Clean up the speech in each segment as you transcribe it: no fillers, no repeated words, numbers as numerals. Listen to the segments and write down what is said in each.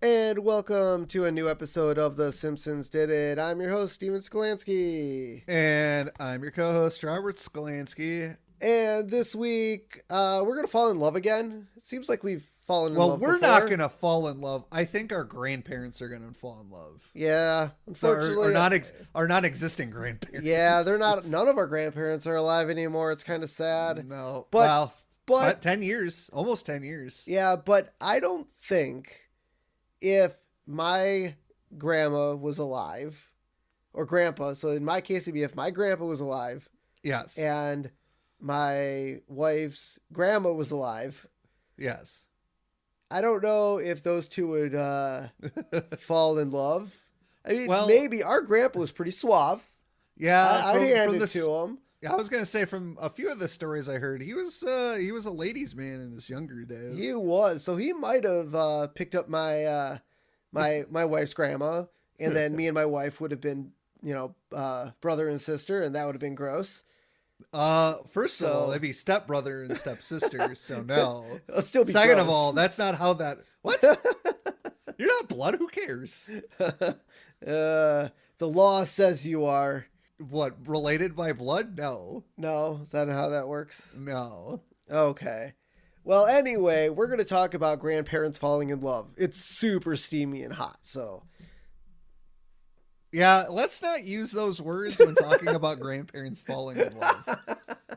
And welcome to a new episode of The Simpsons Did It. I'm your host, Steven Skolansky. And I'm your co-host, Robert Skolansky. And this week, we're going to fall in love again. It seems like we've fallen in love Well, we're before. not going to fall in love. I think our grandparents are going to fall in love. Yeah, unfortunately. Our non-existing grandparents. Yeah, they're not. None of our grandparents are alive anymore. It's kind of sad. No. But 10 years. Almost 10 years. Yeah, but I don't think if my grandma was alive, or grandpa, so in my case it'd be if my grandpa was alive, Yes. and my wife's grandma was alive, Yes. I don't know if those two would fall in love. I mean, Well, maybe our grandpa was pretty suave. Yeah. I'd hand it to him. I was going to say, from a few of the stories I heard, he was a ladies' man in his younger days. He was. So he might have picked up my my wife's grandma, and then me and my wife would have been, brother and sister, and that would have been gross. First of all, they'd be stepbrother and stepsister, so no. It'll still be Second gross. of all, that's not how that... What? You're not blood? Who cares? The law says you are. What, related by blood? No. No? Is that how that works? No. Okay. Well, anyway, we're going to talk about grandparents falling in love. It's super steamy and hot, so... Yeah, let's not use those words when talking about grandparents falling in love.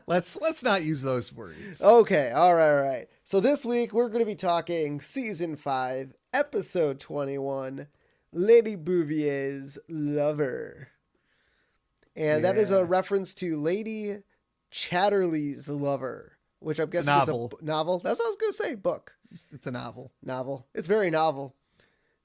Let's not use those words. Okay, all right. So this week, we're going to be talking Season 5, Episode 21, Lady Bouvier's Lover. And that is a reference to Lady Chatterley's Lover, which I'm guessing is a novel. That's what I was going to say, book. It's a novel. Novel. It's very novel.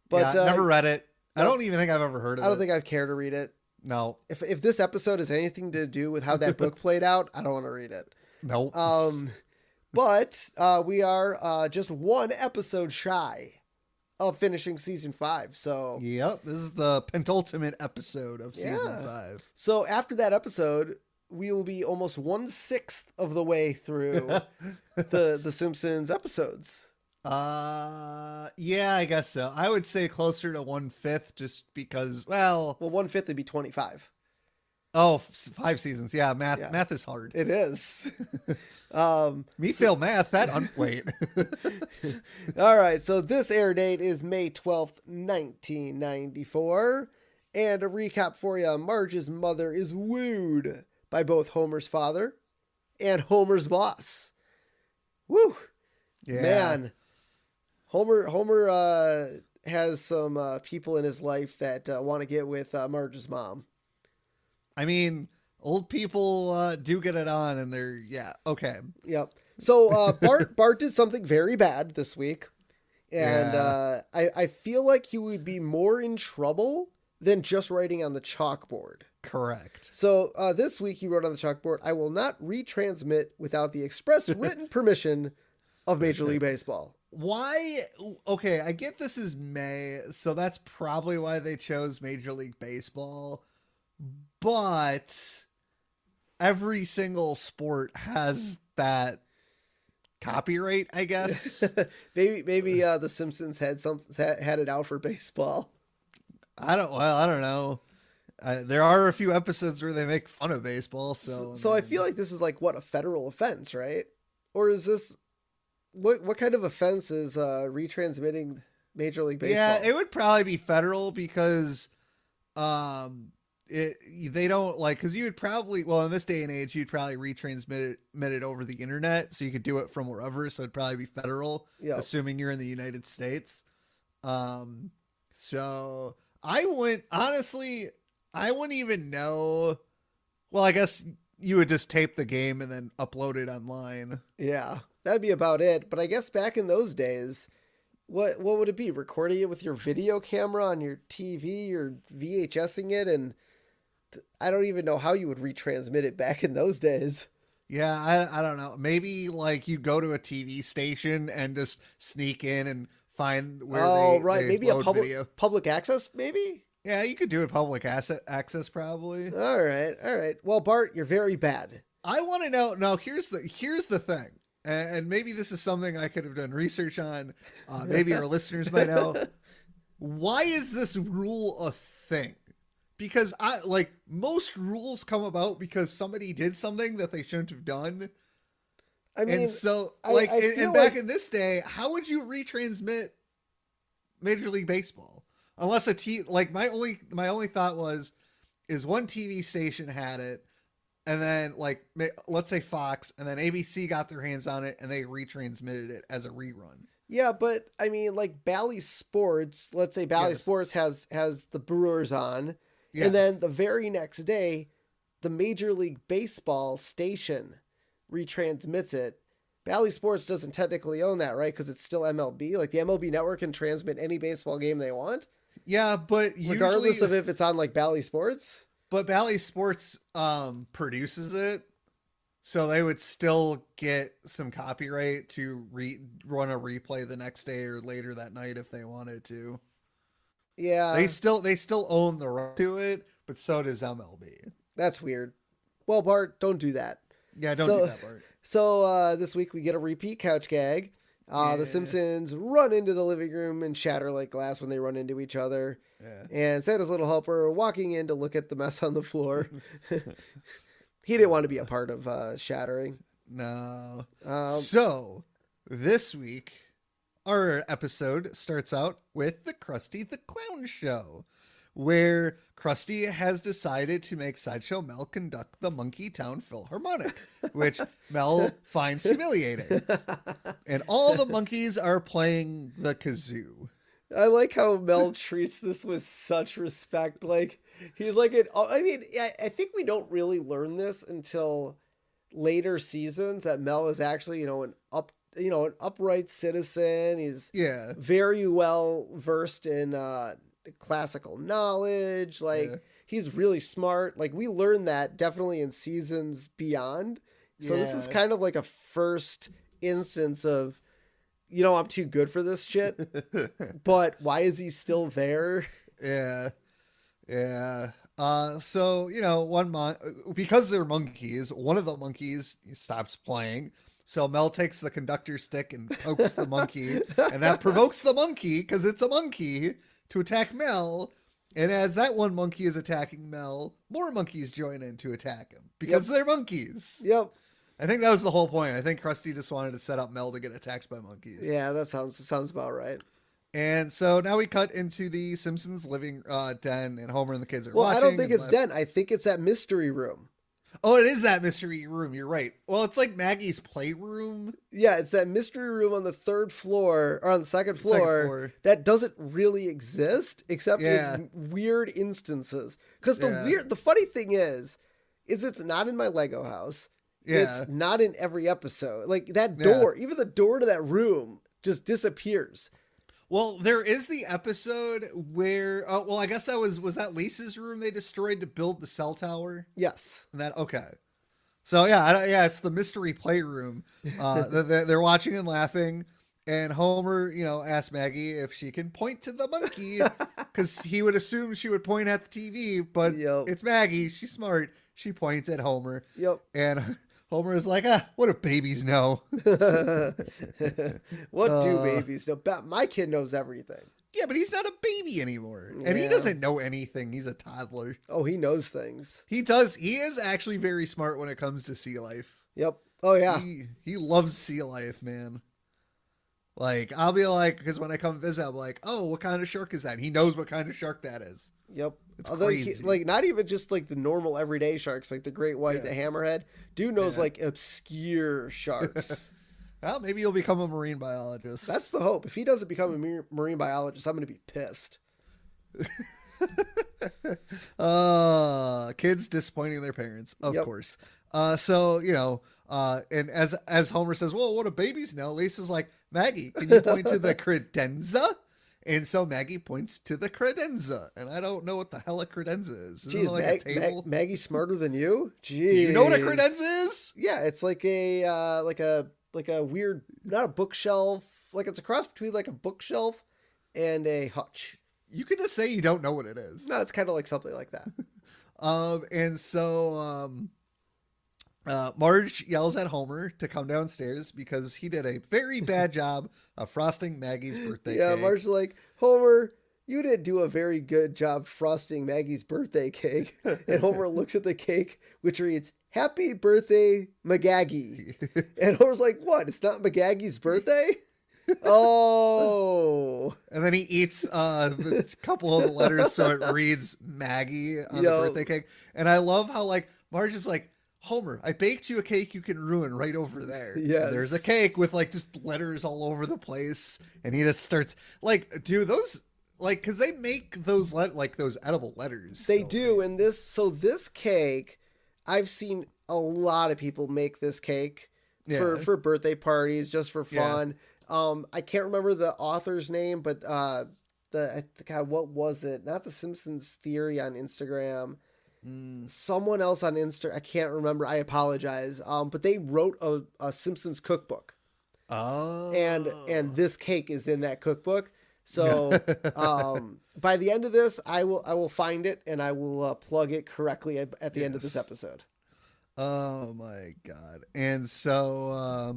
But never read it. No, I don't even think I've ever heard of it. I don't think I'd care to read it. No. If this episode has anything to do with how that book played out, I don't want to read it. Nope. But we are just one episode shy of finishing Season 5. So yep, this is the penultimate episode of Season 5. So after that episode, we will be almost 1/6 of the way through the Simpsons episodes. Yeah, I guess so. I would say closer to 1/5, just because, well, 1/5 would be 25. Oh, 5 seasons. Yeah, math is hard. It is. Me fail math. Wait. All right. So this air date is May 12th, 1994. And a recap for you. Marge's mother is wooed by both Homer's father and Homer's boss. Woo. Yeah. Man. Homer has some people in his life that want to get with Marge's mom. I mean, old people do get it on, and okay. Yep. So Bart did something very bad this week, and I feel like he would be more in trouble than just writing on the chalkboard. Correct. So this week he wrote on the chalkboard, "I will not retransmit without the express written permission of Major League Baseball." Why? Okay, I get this is May, so that's probably why they chose Major League Baseball. But every single sport has that copyright, I guess. maybe the Simpsons had it out for baseball. I don't know. There are a few episodes where they make fun of baseball, so I feel like this is like a federal offense, right? Or is this what kind of offense is retransmitting Major League Baseball? Yeah, it would probably be federal because they don't because you would probably, in this day and age, you'd probably retransmit it over the internet, so you could do it from wherever, so it'd probably be federal, assuming you're in the United States. So I wouldn't even know. Well, I guess you would just tape the game and then upload it online. Yeah, that'd be about it. But I guess back in those days, what would it be? Recording it with your video camera on your TV or VHSing it, and I don't even know how you would retransmit it back in those days. Yeah, I don't know. Maybe you go to a TV station and just sneak in and find where they maybe load a public access, maybe? Yeah, you could do it public access probably. All right. Well, Bart, you're very bad. I want to know. Now, here's the thing, and maybe this is something I could have done research on. Maybe our listeners might know. Why is this rule a thing? Because most rules come about because somebody did something that they shouldn't have done. I mean, and so I back in this day, how would you retransmit Major League Baseball unless my only thought is one TV station had it, and then let's say Fox, and then ABC got their hands on it and they retransmitted it as a rerun. Yeah, but I mean, like Bally Sports, let's say Bally Sports has the Brewers on, and then the very next day, the Major League Baseball station retransmits it. Bally Sports doesn't technically own that, right? Because it's still MLB. Like the MLB network can transmit any baseball game they want. Yeah, but regardless of if it's on like Bally Sports. But Bally Sports produces it, so they would still get some copyright to run a replay the next day or later that night if they wanted to. Yeah, they still own the right to it, but so does MLB. That's weird. Well, Bart, don't do that. Yeah, don't do that, Bart. So this week we get a repeat couch gag. The Simpsons run into the living room and shatter like glass when they run into each other. Yeah. And Santa's little helper walking in to look at the mess on the floor. He didn't want to be a part of shattering. No. So this week, our episode starts out with the Krusty the Clown show, where Krusty has decided to make Sideshow Mel conduct the Monkey Town Philharmonic, which Mel finds humiliating. And all the monkeys are playing the kazoo. I like how Mel treats this with such respect. Like, he's like, I think we don't really learn this until later seasons that Mel is actually, an upright citizen. He's very well versed in classical knowledge. He's really smart. Like, we learned that definitely in seasons beyond. So this is kind of like a first instance of, I'm too good for this shit, but why is he still there? Yeah. So, because they're monkeys, one of the monkeys stops playing. So Mel takes the conductor stick and pokes the monkey, and that provokes the monkey, because it's a monkey, to attack Mel. And as that one monkey is attacking Mel, more monkeys join in to attack him because they're monkeys. Yep. I think that was the whole point. I think Krusty just wanted to set up Mel to get attacked by monkeys. Yeah, that sounds about right. And so now we cut into the Simpsons living den, and Homer and the kids are watching. Well, I don't think it's den. I think it's that mystery room. Oh, it is that mystery room. You're right. Well, it's like Maggie's playroom. Yeah, it's that mystery room on the third floor, or on the second floor. That doesn't really exist except in weird instances. Because the funny thing is it's not in my Lego house. Yeah. It's not in every episode. Like that door, even the door to that room just disappears. Well, there is the episode where, I guess that was that Lisa's room they destroyed to build the cell tower? Yes. Okay. So it's the mystery playroom. They're watching and laughing, and Homer, asks Maggie if she can point to the monkey, because he would assume she would point at the TV, but it's Maggie. She's smart. She points at Homer. Yep. And Homer is like, what do babies know? What do babies know? My kid knows everything. Yeah, but he's not a baby anymore. Yeah. And he doesn't know anything. He's a toddler. Oh, he knows things. He does. He is actually very smart when it comes to sea life. Yep. Oh, yeah. He loves sea life, man. Like, I'll be like, because when I come visit, I'm like, oh, what kind of shark is that? And he knows what kind of shark that is. Yep. It's crazy. Not even just like the normal everyday sharks, like the great white, the hammerhead. Dude knows like obscure sharks. Well, maybe you'll become a marine biologist. That's the hope. If he doesn't become a marine biologist, I'm going to be pissed. Kids disappointing their parents, of course. And as Homer says, well, what do babies know? Lisa's like, Maggie, can you point to the credenza? And so Maggie points to the credenza, and I don't know what the hell a credenza is. Isn't it like a table? Maggie's smarter than you? Jeez. Do you know what a credenza is? Yeah, it's like a weird, not a bookshelf. Like it's a cross between like a bookshelf and a hutch. You can just say you don't know what it is. No, it's kind of like something like that. Marge yells at Homer to come downstairs because he did a very bad job of frosting Maggie's birthday Yeah, cake. Marge's like, Homer, you didn't do a very good job frosting Maggie's birthday cake. And Homer looks at the cake, which reads, Happy Birthday Maggie. And Homer's like, what? It's not Maggie's birthday? Oh. And then he eats the couple of the letters so it reads Maggie on the birthday cake. And I love how like Marge is like, Homer, I baked you a cake you can ruin right over there. Yes. There's a cake with like just letters all over the place. And he just starts like, dude, those like, cause they make those those edible letters. They do. And this cake, I've seen a lot of people make this cake for birthday parties, just for fun. Yeah. I can't remember the author's name, but God, what was it? Not the Simpsons theory on Instagram. Someone else on Insta. I can't remember. I apologize. But they wrote a Simpsons cookbook. Oh. And this cake is in that cookbook. So by the end of this, I will find it and I will plug it correctly at the end of this episode. Oh my God. And so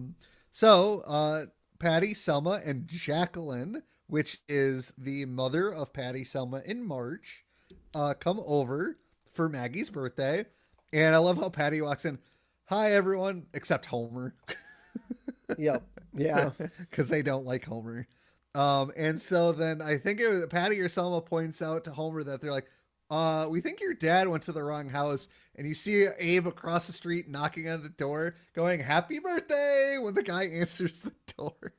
Patty, Selma, and Jacqueline, which is the mother of Patty, Selma, and Marge, come over for Maggie's birthday. And I love how Patty walks in. Hi, everyone, except Homer. Yep. Yeah. Because they don't like Homer. And so then I think it was Patty or Selma points out to Homer that they're like, we think your dad went to the wrong house. And you see Abe across the street knocking on the door going, Happy birthday, when the guy answers the door.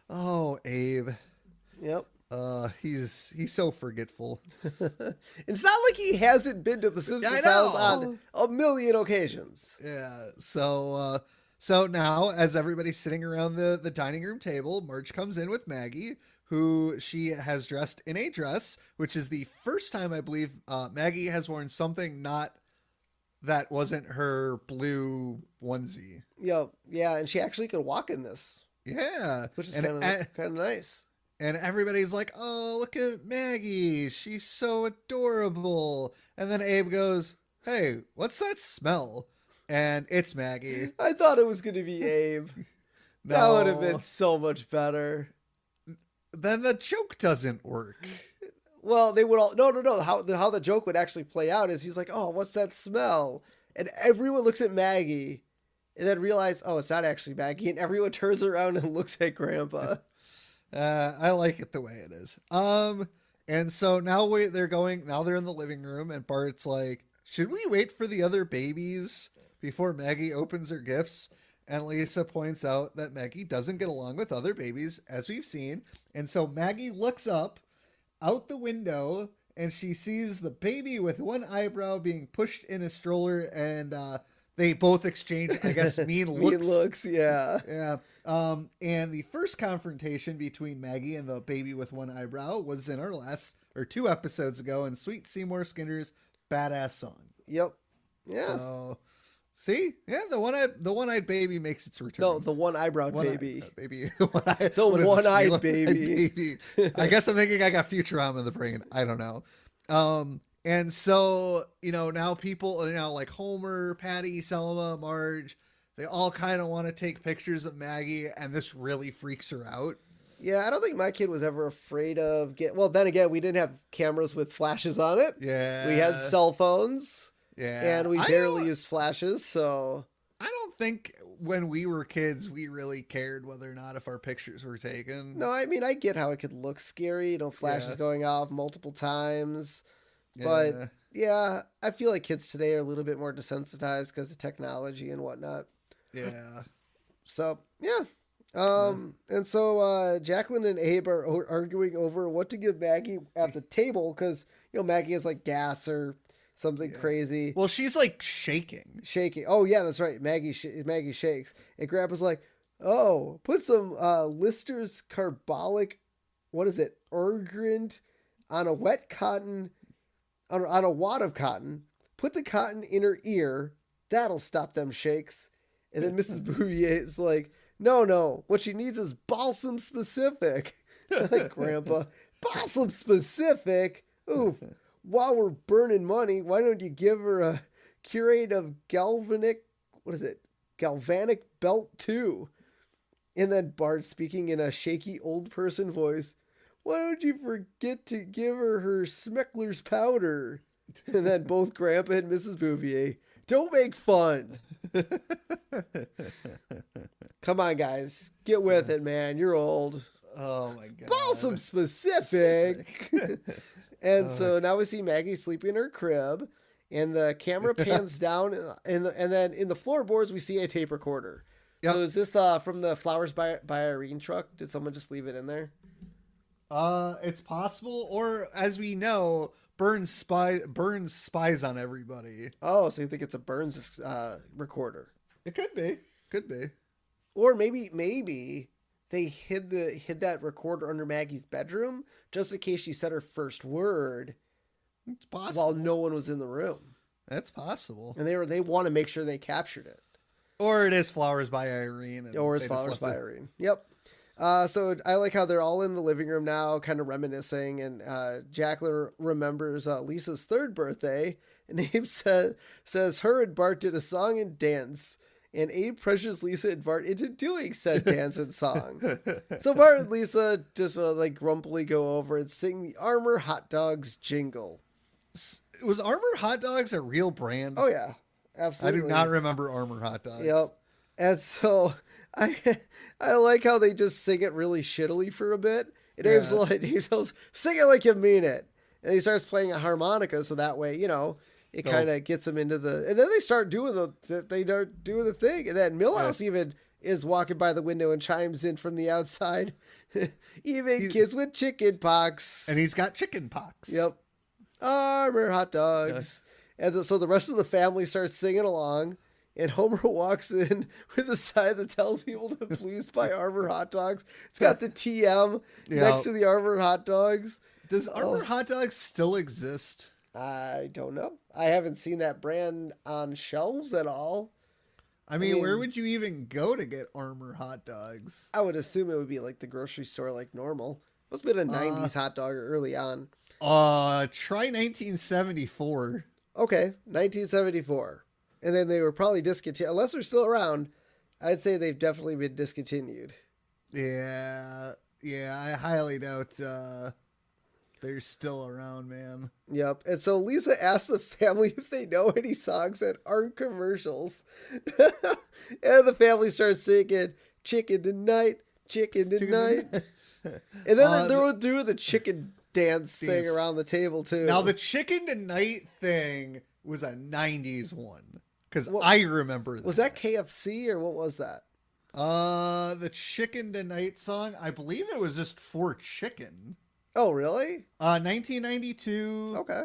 Oh, Abe. Yep. He's so forgetful. It's not like he hasn't been to the Simpsons house on a million occasions. Yeah. So now, as everybody's sitting around the dining room table, Marge comes in with Maggie, who she has dressed in a dress, which is the first time I believe Maggie has worn something that wasn't her blue onesie. Yep. Yeah, and she actually could walk in this. Yeah. Which is kind of nice. And everybody's like, oh, look at Maggie. She's so adorable. And then Abe goes, hey, what's that smell? And it's Maggie. I thought it was going to be Abe. No. That would have been so much better. Then the joke doesn't work. Well, they would all... No. How the joke would actually play out is he's like, oh, what's that smell? And everyone looks at Maggie and then realize, oh, it's not actually Maggie. And everyone turns around and looks at Grandpa. I like it the way it is. And so now they're in the living room and Bart's like, should we wait for the other babies before Maggie opens her gifts? And Lisa points out that Maggie doesn't get along with other babies, as we've seen. And so Maggie looks up out the window and she sees the baby with one eyebrow being pushed in a stroller, and they both exchange, I guess, mean looks. Mean looks, yeah. Yeah. And the first confrontation between Maggie and the baby with one eyebrow was in our last, or 2 episodes ago, in Sweet Seymour Skinner's Badass Song. Yep. Yeah. So, see? Yeah, the one-eyed baby makes its return. No, the one eyebrow baby. Baby. The one-eyed baby. I guess I'm thinking I got Futurama in the brain. I don't know. And so, now people, like Homer, Patty, Selma, Marge, they all kind of want to take pictures of Maggie, and this really freaks her out. Yeah, I don't think my kid was ever afraid of well, then again, we didn't have cameras with flashes on it. Yeah. We had cell phones. Yeah. And we barely used flashes, so... I don't think when we were kids, we really cared whether or not if our pictures were taken. No, I mean, I get how it could look scary, flashes going off multiple times. But, yeah, I feel like kids today are a little bit more desensitized because of technology and whatnot. Yeah. So, yeah. And so Jacqueline and Abe are arguing over what to give Maggie at the table because, Maggie has, like, gas or... something crazy. Well, she's like shaking. Oh yeah, that's right. Maggie shakes. And Grandpa's like, oh, put some Lister's carbolic, what is it, Orgrand on a wet cotton, on a wad of cotton. Put the cotton in her ear. That'll stop them shakes. And then Mrs. Bouvier is like, no. What she needs is balsam specific. Like, Grandpa, balsam specific? Ooh. While we're burning money, why don't you give her a curate of galvanic what is it? Galvanic belt too. And then Bart speaking in a shaky old person voice. Why don't you forget to give her Smeckler's powder? And then both Grandpa and Mrs. Bouvier. Don't make fun. Come on, guys. Get with it, man. You're old. Oh, my God. Balsam specific. And so now we see Maggie sleeping in her crib. And the camera pans down. And then in the floorboards, we see a tape recorder. Yep. So is this from the Flowers by Irene truck? Did someone just leave it in there? It's possible. Or, as we know... Burns spies on everybody. Oh, so you think it's a Burns recorder? It could be. Could be. Or maybe they hid that recorder under Maggie's bedroom just in case she said her first word. It's possible. While no one was in the room. That's possible. And they want to make sure they captured it. Or it is Flowers by Irene. Or it's Flowers by Irene. Yep. So I like how they're all in the living room now, kind of reminiscing, and Jacqueline remembers Lisa's third birthday, and Abe says her and Bart did a song and dance, and Abe pressures Lisa and Bart into doing said dance and song. So Bart and Lisa just like grumpily go over and sing the Armour Hot Dogs jingle. Was Armour Hot Dogs a real brand? Oh yeah, absolutely. I do not remember Armour Hot Dogs. Yep. And so I like how they just sing it really shittily for a bit. And Abe's like, he goes, sing it like you mean it. And he starts playing a harmonica, so that way, it kind of gets them into and then they start doing the thing. And then Milhouse even is walking by the window and chimes in from the outside. Even kids with chicken pox. And he's got chicken pox. Yep. Armour Hot Dogs. Yes. And so the rest of the family starts singing along. And Homer walks in with a sign that tells people to please buy Armour Hot Dogs. It's got the TM next to the Armour Hot Dogs. Does Armour Hot Dogs still exist? I don't know. I haven't seen that brand on shelves at all. I mean, where would you even go to get Armour Hot Dogs? I would assume it would be like the grocery store like normal. Must have been a 90s hot dog early on. Try 1974. Okay, 1974. And then they were probably discontinued. Unless they're still around, I'd say they've definitely been discontinued. Yeah, I highly doubt they're still around, man. Yep. And so Lisa asked the family if they know any songs that aren't commercials. And the family starts singing, Chicken Tonight, Chicken Tonight. And then they're doing the chicken dance thing around the table, too. Now, the Chicken Tonight thing was a 90s one. Because I remember that. Was that KFC or what was that? The Chicken Tonight song, I believe it was just for chicken. Oh, really? 1992. Okay.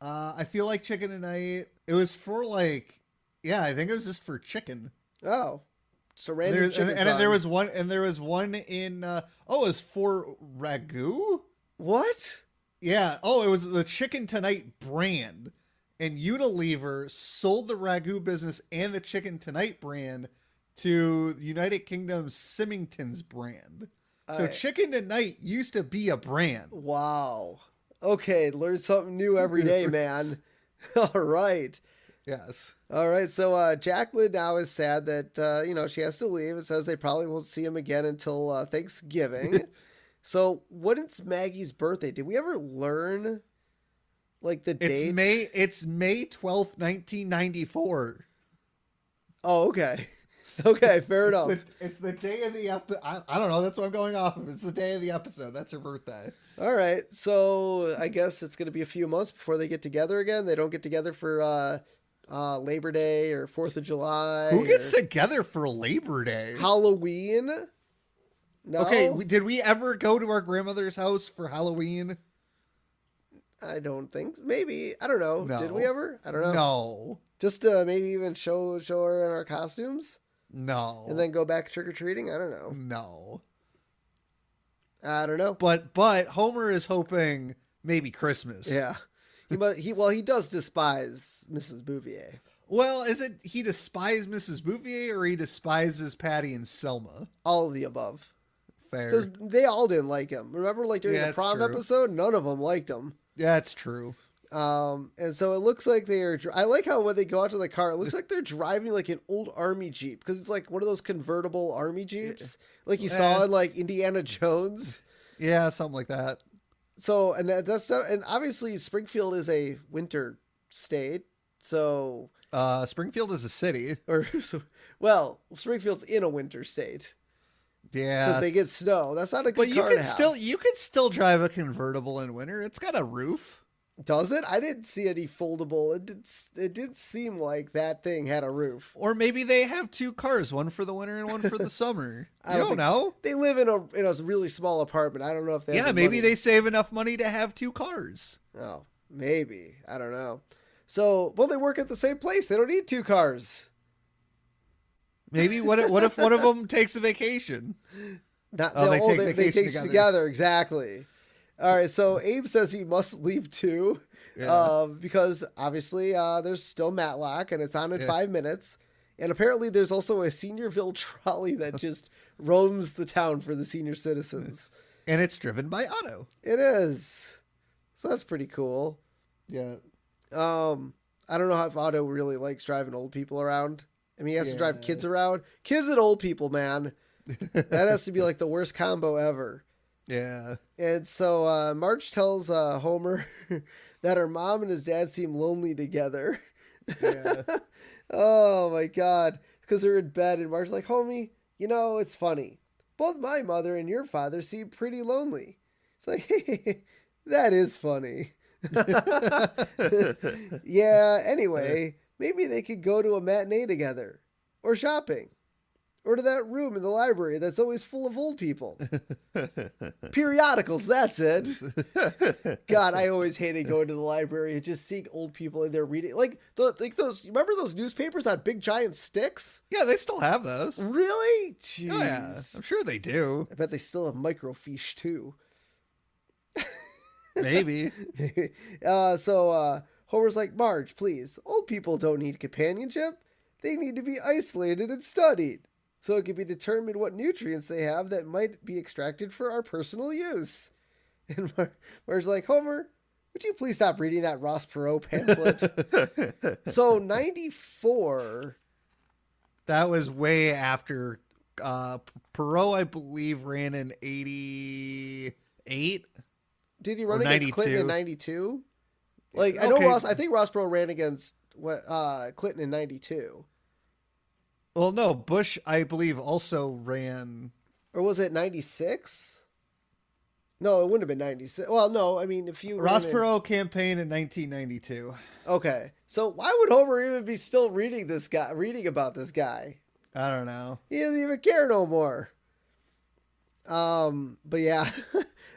I feel like Chicken Tonight. It was for I think it was just for chicken. Oh. So random chicken song. And there was one in, it was for Ragu? What? Yeah. Oh, it was the Chicken Tonight brand. And Unilever sold the Ragu business and the Chicken Tonight brand to United Kingdom's Symington's brand. So Chicken Tonight used to be a brand. Wow. Okay, learn something new every day, man. All right. Yes. All right, so Jacqueline now is sad that, she has to leave. It says they probably won't see him again until Thanksgiving. So when it's Maggie's birthday, did we ever learn... like the date? It's May 12th, 1994. Oh, okay. Okay, fair enough. It's the day of the episode. I don't know. That's what I'm going off of. It's the day of the episode. That's her birthday. All right. So I guess it's going to be a few months before they get together again. They don't get together for Labor Day or 4th of July. Who gets together for Labor Day? Halloween? No? Okay. Did we ever go to our grandmother's house for Halloween? I don't think. Maybe. I don't know. No. Did we ever? I don't know. No. Just maybe even show her in our costumes? No. And then go back trick-or-treating? I don't know. No. I don't know. But Homer is hoping maybe Christmas. Yeah. He does despise Mrs. Bouvier. Well, is it he despises Mrs. Bouvier or he despises Patty and Selma? All of the above. Fair. Because they all didn't like him. Remember, during the prom episode, none of them liked him. Yeah, it's true. And so it looks like I like how when they go out to the car, it looks like they're driving like an old army Jeep because it's like one of those convertible army Jeeps like you saw in like Indiana Jones. Yeah, something like that. So, and and obviously Springfield is a winter state. So, Springfield is a city. Well, Springfield's in a winter state. Yeah. Because they get snow. That's not a good car to have. You can still drive a convertible in winter. It's got a roof. Does it? I didn't see any foldable. It did seem like that thing had a roof. Or maybe they have two cars, one for the winter and one for the summer. You don't know. They live in a really small apartment. I don't know if they have maybe money. they save enough money to have two cars. Oh, maybe. I don't know. So, well, they work at the same place. They don't need two cars. Maybe what if one of them takes a vacation? They take together. Exactly. All right, so Abe says he must leave too, because obviously there's still Matlock and it's on in 5 minutes, and apparently there's also a Seniorville trolley that just roams the town for the senior citizens, and it's driven by Otto. It is, so that's pretty cool. Yeah. I don't know if Otto really likes driving old people around. I mean, he has to drive kids around. Kids and old people, man. That has to be like the worst combo ever. Yeah. And so Marge tells Homer that her mom and his dad seem lonely together. Yeah. Oh, my God. Because they're in bed, and Marge's like, homie, it's funny. Both my mother and your father seem pretty lonely. It's like, hey, that is funny. Yeah, anyway, maybe they could go to a matinee together, or shopping, or to that room in the library that's always full of old people. Periodicals, that's it. God, I always hated going to the library and just seeing old people in there reading. Like those, remember those newspapers on big giant sticks? Yeah, they still have those. Really? Jeez. Oh, yeah, I'm sure they do. I bet they still have microfiche too. Maybe. So Homer's like, Marge, please, old people don't need companionship. They need to be isolated and studied, so it can be determined what nutrients they have that might be extracted for our personal use. And Marge's like, Homer, would you please stop reading that Ross Perot pamphlet? So 94. That was way after Perot, I believe, ran in 88. Did he run against Clinton in 92? Like, I know I think Ross Perot ran against Clinton in 92. Well, no, Bush, I believe, also ran. Or was it 96? No, it wouldn't have been 96. Well, no, I mean, if you... Ross Perot campaign in 1992. Okay. So why would Homer even be still reading about this guy? I don't know. He doesn't even care no more. But yeah,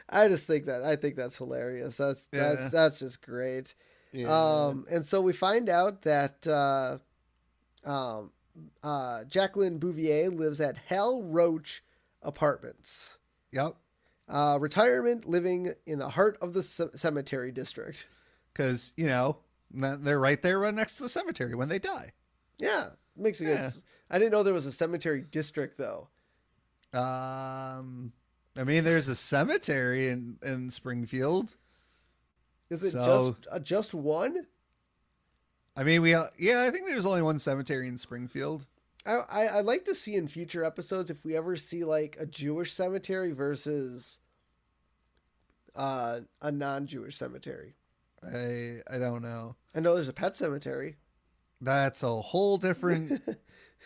I think that's hilarious. That's just great. Yeah. And so we find out that Jacqueline Bouvier lives at Hal Roach Apartments. Yep. Retirement living in the heart of the cemetery district. Because, they're right there right next to the cemetery when they die. Yeah. Makes it good. I didn't know there was a cemetery district, though. I mean, there's a cemetery in Springfield. Is it just one? I mean, I think there's only one cemetery in Springfield. I'd like to see in future episodes if we ever see like a Jewish cemetery versus a non-Jewish cemetery. I don't know. I know there's a pet cemetery. That's a whole different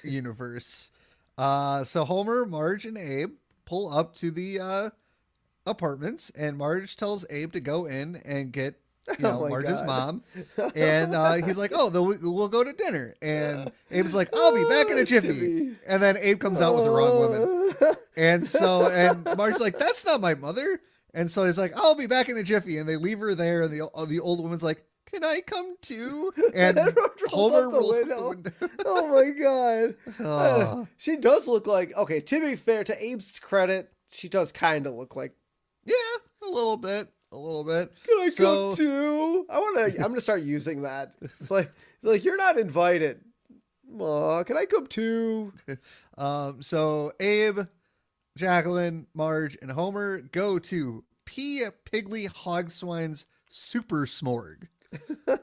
universe. So Homer, Marge, and Abe pull up to the apartments, and Marge tells Abe to go in and get Marge's mom. And he's like, we'll go to dinner. And Abe's like, I'll be back in a jiffy. And then Abe comes out with the wrong woman. And Marge's like, that's not my mother. And so he's like, I'll be back in a jiffy. And they leave her there. And the old woman's like, can I come too? And Homer rolls out the window. Oh my God. She does look like, okay, to be fair, to Abe's credit, she does kind of look like. Yeah, a little bit. Can I come too? I'm going to start using that. It's like you're not invited. Aw, can I come too? So Abe, Jacqueline, Marge, and Homer go to P. Piggly Hogswine's Super Smorg.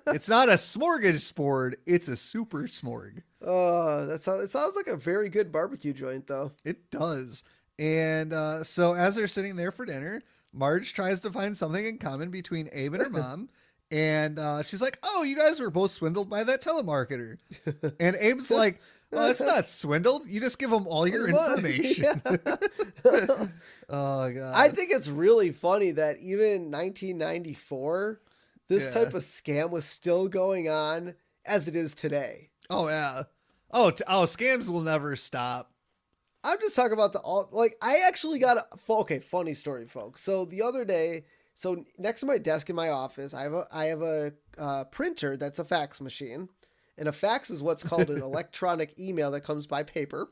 It's not a smorgasbord, it's a super smorg. Oh, it sounds like a very good barbecue joint, though. It does. And so as they're sitting there for dinner, Marge tries to find something in common between Abe and her mom. And she's like, oh, you guys were both swindled by that telemarketer. And Abe's like, oh, it's not swindled. You just give them all your information. Oh, God. I think it's really funny that even in 1994, this type of scam was still going on as it is today. Oh, yeah. Oh, scams will never stop. I'm just talking about I actually got funny story, folks. So the other day, next to my desk in my office, I have a printer that's a fax machine, and a fax is what's called an electronic email that comes by paper.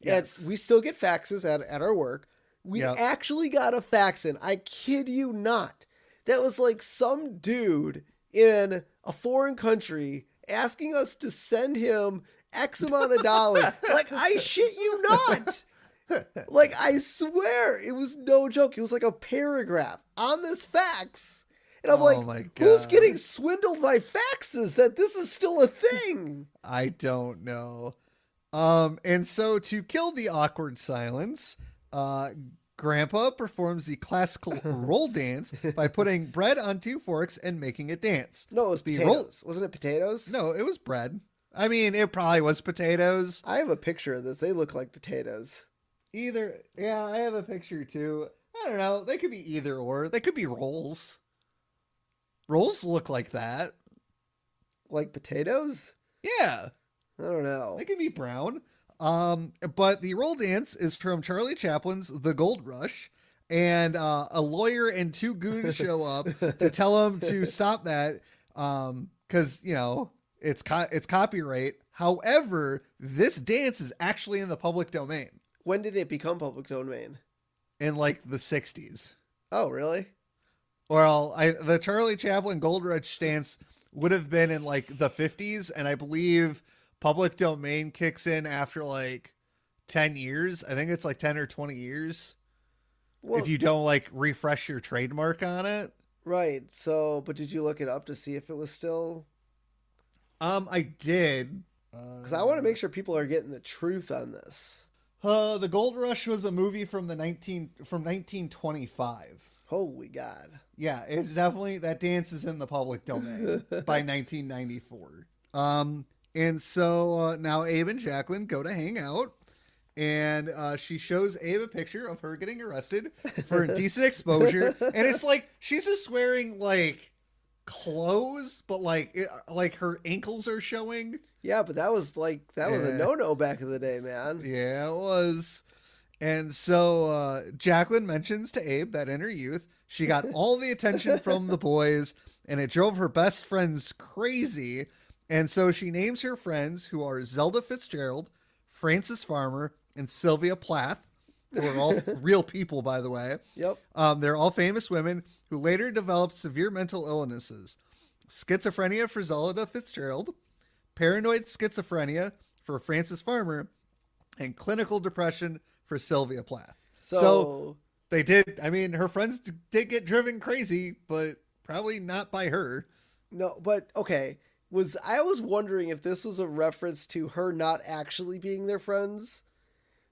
Yes. And we still get faxes at our work. We actually got a fax in. I kid you not. That was like some dude in a foreign country asking us to send him X amount of dollars. Like, I shit you not. Like, I swear, it was no joke. It was like a paragraph on this fax. And I'm like, who's getting swindled by faxes that this is still a thing? I don't know. And so to kill the awkward silence, Grandpa performs the classical roll dance by putting bread on 2 forks and making it dance. No, it was potatoes. Wasn't it potatoes? No, it was bread. I mean, it probably was potatoes. I have a picture of this. They look like potatoes. Yeah, I have a picture too. I don't know. They could be either or. They could be rolls. Rolls look like that. Like potatoes? Yeah. I don't know. They could be brown. But the roll dance is from Charlie Chaplin's The Gold Rush, and a lawyer and 2 goons show up to tell him to stop that, because it's copyright. However, this dance is actually in the public domain. When did it become public domain? In like the 60s. Oh, really? Well, the Charlie Chaplin Gold Rush dance would have been in like the 50s, and I believe public domain kicks in after like 10 years. I think it's like 10 or 20 years. Well, if you don't like refresh your trademark on it. Right. So, but did you look it up to see if it was still? I did. Because I want to make sure people are getting the truth on this. The Gold Rush was a movie from 1925. Holy God. Yeah, it's definitely, that dance is in the public domain by 1994. And so now Abe and Jacqueline go to hang out, and she shows Abe a picture of her getting arrested for indecent exposure. And it's like, she's just wearing like clothes, but like her ankles are showing. Yeah, but that was a no-no back in the day, man. Yeah, it was. And so Jacqueline mentions to Abe that in her youth, she got all the attention from the boys, and it drove her best friends crazy. And so she names her friends, who are Zelda Fitzgerald, Frances Farmer, and Sylvia Plath, who are all real people, by the way. Yep. They're all famous women who later developed severe mental illnesses. Schizophrenia for Zelda Fitzgerald, paranoid schizophrenia for Frances Farmer, and clinical depression for Sylvia Plath. So they did. I mean, her friends did get driven crazy, but probably not by her. No, but okay. I was wondering if this was a reference to her not actually being their friends,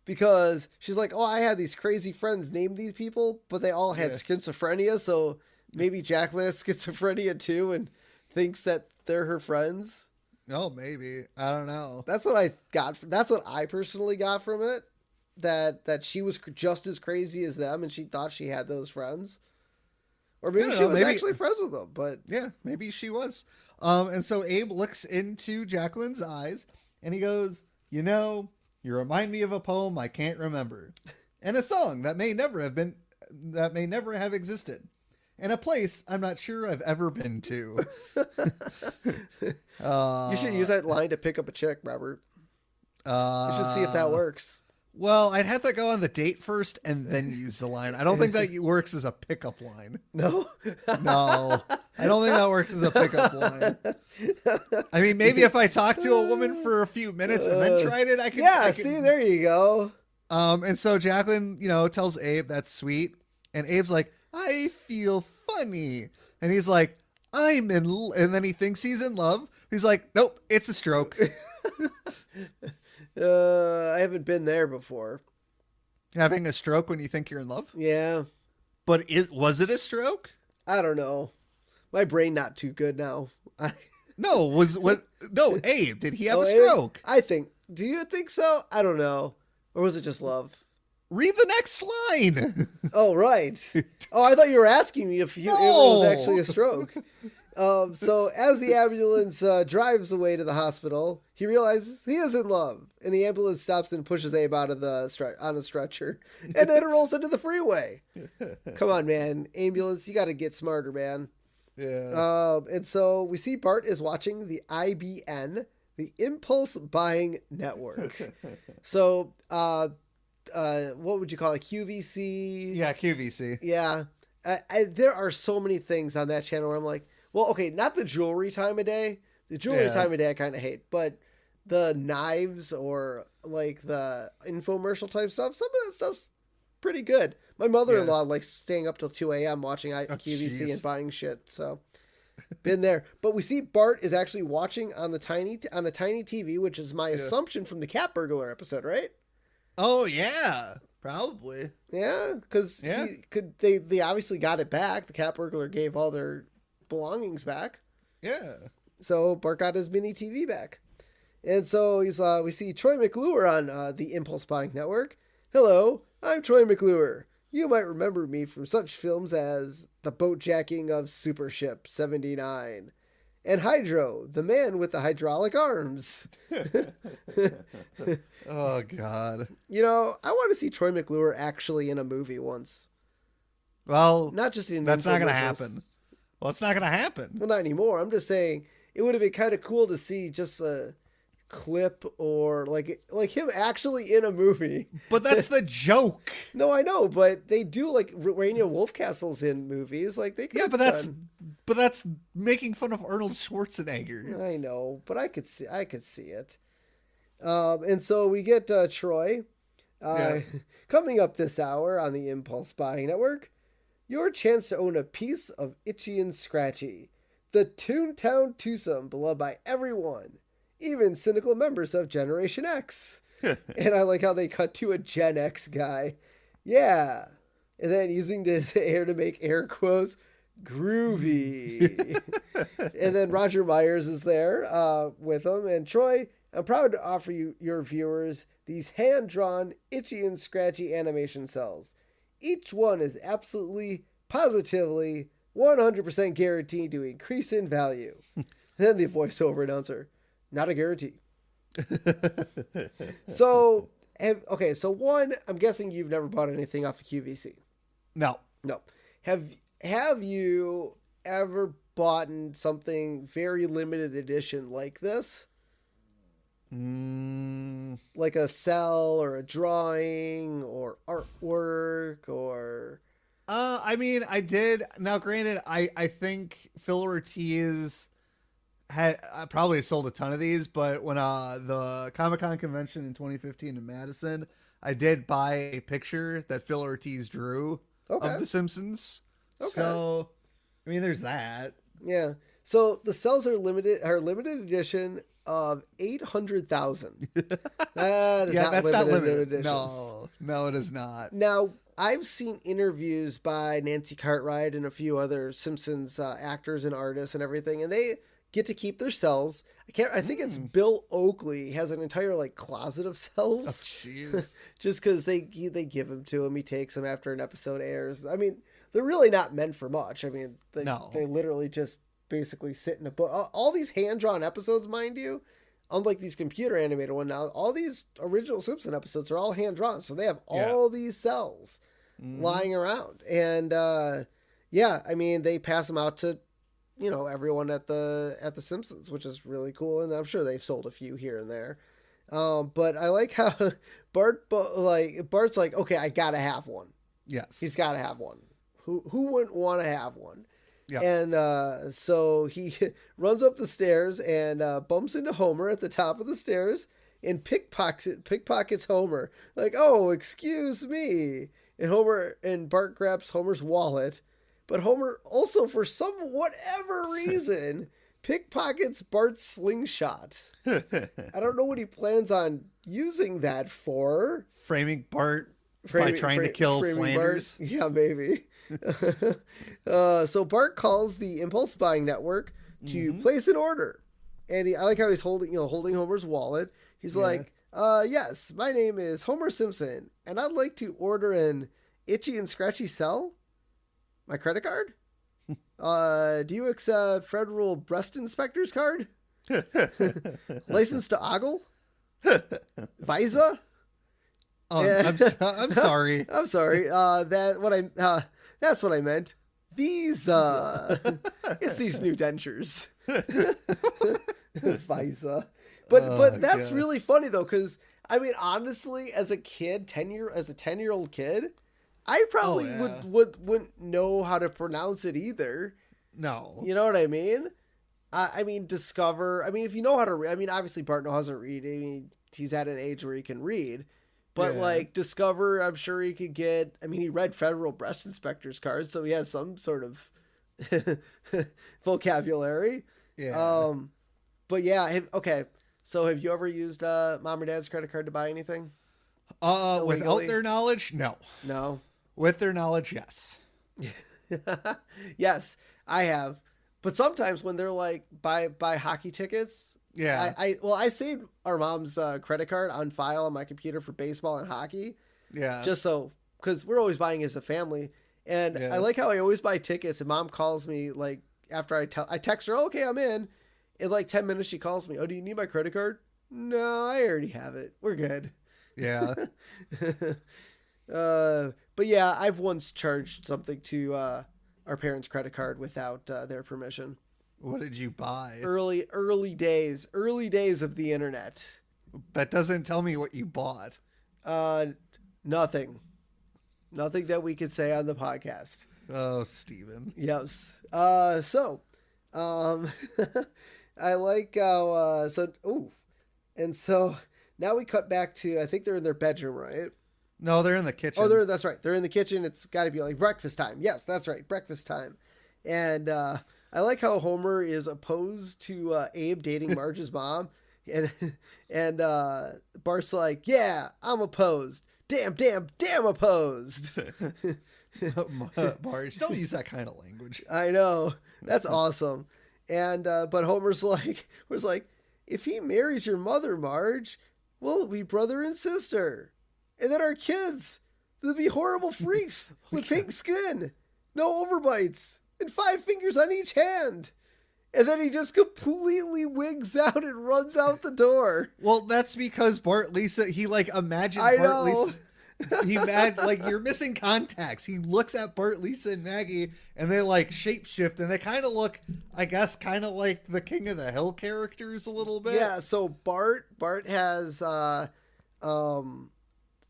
because she's like, oh, I had these crazy friends named these people, but they all had schizophrenia. So maybe Jacqueline has schizophrenia too and thinks that they're her friends. Oh, maybe. I don't know. That's what I got. That's what I personally got from it. That she was just as crazy as them, and she thought she had those friends, or maybe she was actually friends with them. But yeah, maybe she was. And so Abe looks into Jacqueline's eyes, and he goes, you remind me of a poem I can't remember, and a song that may never have existed, and a place I'm not sure I've ever been to. You should use that line to pick up a chick, Robert. You should see if that works. Well, I'd have to go on the date first and then use the line. I don't think that works as a pickup line. No? No. I don't think that works as a pickup line. I mean, maybe if I talked to a woman for a few minutes and then tried it, I could. Yeah, see, there you go. And so Jacqueline, tells Abe that's sweet. And Abe's like, I feel funny. And he's like, and then he thinks he's in love. He's like, nope, it's a stroke. I haven't been there before. Having a stroke when you think you're in love? Yeah. But was it a stroke? I don't know. My brain not too good now. No, no, Abe, did he have a Abe? stroke? I think. Do you think so? I don't know. Or was it just love? Read the next line. Oh, right. Oh, I thought you were asking me if it was actually a stroke. So as the ambulance drives away to the hospital, he realizes he is in love, and the ambulance stops and pushes Abe out of on a stretcher, and then it rolls into the freeway. Come on, man, ambulance, you got to get smarter, man. Yeah. And so we see Bart is watching the IBN, the Impulse Buying Network. So, what would you call it? QVC? Yeah, QVC. Yeah. There are so many things on that channel where I'm like, well, okay, not the jewelry time of day. The jewelry time of day I kind of hate, but the knives or like the infomercial type stuff, some of that stuff's pretty good. My mother-in-law likes staying up till 2 a.m. watching QVC and buying shit. So been there. But we see Bart is actually watching on the tiny TV, which is my assumption from the cat burglar episode, right? Oh yeah, probably. Yeah, because they obviously got it back. The cat burglar gave all their belongings back. Yeah. So Bart got his mini TV back. And so we see Troy McClure on the Impulse Buying Network. Hello, I'm Troy McClure. You might remember me from such films as The Boatjacking of Super Ship 79 and Hydro, the man with the hydraulic arms. Oh, God. You know, I want to see Troy McClure actually in a movie once. Well, not just in that's not going to happen. Well, it's not going to happen. Well, not anymore. I'm just saying it would have been kind of cool to see just a clip or like him actually in a movie. But that's the joke. No, I know, but they do like Rainier Wolfcastle's in movies. Like they could but that's making fun of Arnold Schwarzenegger. I know, but I could see it. And so we get Troy coming up this hour on the Impulse Buying Network. Your chance to own a piece of Itchy and Scratchy, the Toontown twosome beloved by everyone, even cynical members of Generation X. And I like how they cut to a Gen X guy. Yeah. And then using this air to make air quotes, groovy. And then Roger Myers is there with him. And Troy, I'm proud to offer your viewers these hand-drawn Itchy and Scratchy animation cells. Each one is absolutely, positively, 100% guaranteed to increase in value. Then the voiceover announcer, not a guarantee. So one, I'm guessing you've never bought anything off of QVC. No. Have you ever bought something very limited edition like this? Like a cell or a drawing or artwork or I mean, I did. Now granted, I think Phil Ortiz had probably sold a ton of these, but when the Comic-Con convention in 2015 in Madison, I did buy a picture that Phil Ortiz drew of the Simpsons. Okay. So I mean, there's that. Yeah. So the cells are limited edition of 800,000. That is that's not limited edition. No, it is not. Now, I've seen interviews by Nancy Cartwright and a few other Simpsons actors and artists and everything, and they get to keep their cells. I think it's Bill Oakley has an entire like closet of cells. Oh, jeez. Just because they give them to him, he takes them after an episode airs. I mean, they're really not meant for much. I mean, they literally just basically sit in a book. All these hand-drawn episodes, mind you, unlike these computer animated ones now, all these original Simpson episodes are all hand-drawn, so they have all these cells lying around. And I mean, they pass them out to everyone at the Simpsons, which is really cool, and I'm sure they've sold a few here and there. But I like how Bart's like, okay, I gotta have one. Yes, he's gotta have one. Who wouldn't want to have one? Yeah. And so he runs up the stairs and bumps into Homer at the top of the stairs and pickpockets Homer. Like, oh, excuse me. And Bart grabs Homer's wallet, But Homer also, for some whatever reason, pickpockets Bart's slingshot. I don't know what he plans on using that for. Framing Bart by trying to kill Flanders? Bart? Yeah, maybe. So Bart calls the impulse buying network to place an order. And I like how he's holding Homer's wallet. He's like, yes, my name is Homer Simpson, and I'd like to order an itchy and scratchy cell. My credit card? Do you accept federal breast inspector's card? License to ogle? Visa? I'm sorry. I'm sorry. That's what I meant. Visa. It's these new dentures. Visa. But that's really funny though, because I mean, honestly, as a 10-year-old kid, I probably wouldn't know how to pronounce it either. No. You know what I mean? I mean, discover. I mean, if you know how to read, I mean, obviously Bart knows how to read. I mean, he's at an age where he can read. But like discover, I'm sure he could get. I mean, he read federal breast inspector's cards, so he has some sort of vocabulary. Yeah. But yeah. Okay. So have you ever used mom or dad's credit card to buy anything? Without their knowledge, no. No. With their knowledge, yes. Yes, I have. But sometimes when they're like buy hockey tickets. Yeah. I saved our mom's credit card on file on my computer for baseball and hockey. Yeah. Just so, because we're always buying as a family. And I like how I always buy tickets and mom calls me like after I text her, okay, I'm in. In like 10 minutes, she calls me. Oh, do you need my credit card? No, I already have it. We're good. Yeah. But yeah, I've once charged something to our parents' credit card without their permission. What did you buy? Early days of the internet. That doesn't tell me what you bought. Nothing that we could say on the podcast. Oh, Steven. Yes. So, I like how, and so now we cut back to, I think they're in their bedroom, right? No, they're in the kitchen. Oh, that's right. They're in the kitchen. It's got to be like breakfast time. Yes, that's right. Breakfast time. And, I like how Homer is opposed to Abe dating Marge's mom, and Bart's like, "Yeah, I'm opposed. Damn opposed." Marge, don't use that kind of language. I know, that's awesome. And but Homer's like, if he marries your mother, Marge, we'll be brother and sister, and then our kids, they'll be horrible freaks with pink skin, no overbites. And 5 fingers on each hand. And then he just completely wigs out and runs out the door. Well, that's because Bart Lisa, he like imagined Bart Lisa. You're missing context. He looks at Bart, Lisa, and Maggie, and they like shapeshift, and they kind of look, I guess, kind of like the King of the Hill characters a little bit. Yeah. So Bart has,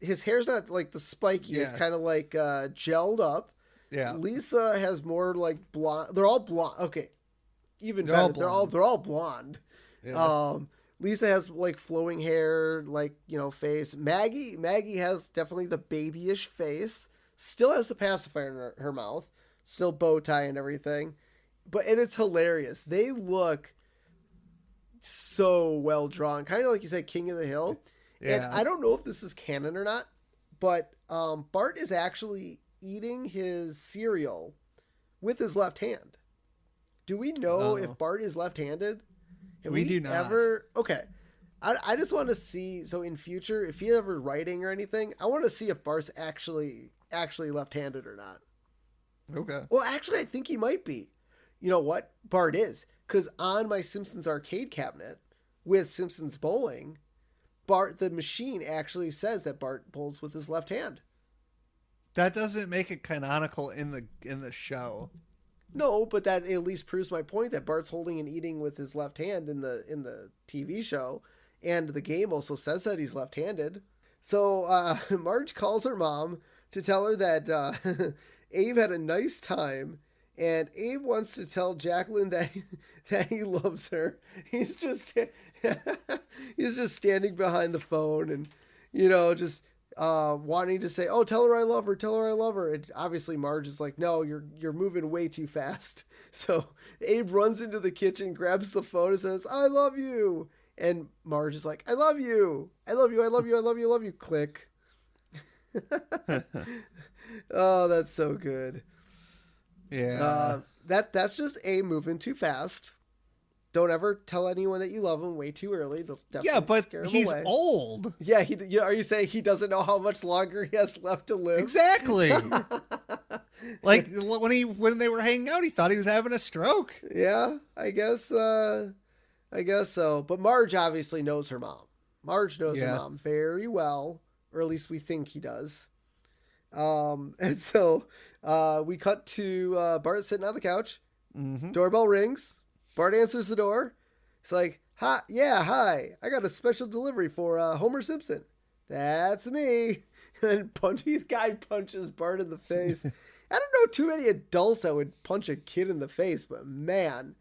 his hair's not like the spiky. Yeah. It's kind of like gelled up. Yeah. Lisa has more like blonde. They're all blonde. Okay. Even better. They're all blonde. Yeah. Lisa has like flowing hair, like, face. Maggie has definitely the babyish face. Still has the pacifier in her mouth. Still bow tie and everything. And it's hilarious. They look so well drawn. Kind of like you said, King of the Hill. Yeah. And I don't know if this is canon or not, but Bart is actually eating his cereal with his left hand. Do we know if Bart is left-handed? We do not. Okay. I just want to see, so in future, if he's ever writing or anything, I want to see if Bart's actually left-handed or not. Okay. Well, actually, I think he might be. You know what? Bart is. Because on my Simpsons arcade cabinet with Simpsons Bowling, the machine actually says that Bart bowls with his left hand. That doesn't make it canonical in the show. No, but that at least proves my point that Bart's holding and eating with his left hand in the TV show, and the game also says that he's left-handed. So Marge calls her mom to tell her that Abe had a nice time, and Abe wants to tell Jacqueline that he loves her. He's just standing behind the phone, and wanting to say, "Oh, tell her I love her, tell her I love her." And obviously Marge is like, "No, you're moving way too fast." So Abe runs into the kitchen, grabs the phone, and says, "I love you." And Marge is like, "I love you, I love you, I love you, I love you, I love you." Click. Oh, that's so good. Yeah. That's just Abe moving too fast. Don't ever tell anyone that you love them way too early. They'll definitely scare him he's away. old. Yeah, are you saying he doesn't know how much longer he has left to live? Exactly. Like when they were hanging out, he thought he was having a stroke. Yeah, I guess so. But Marge obviously knows her mom. Marge knows her mom very well, or at least we think he does. And so we cut to Bart sitting on the couch. Mm-hmm. Doorbell rings. Bart answers the door. He's like, "Hi, yeah, hi. I got a special delivery for Homer Simpson." "That's me." And then the guy punches Bart in the face. I don't know too many adults that would punch a kid in the face, but man.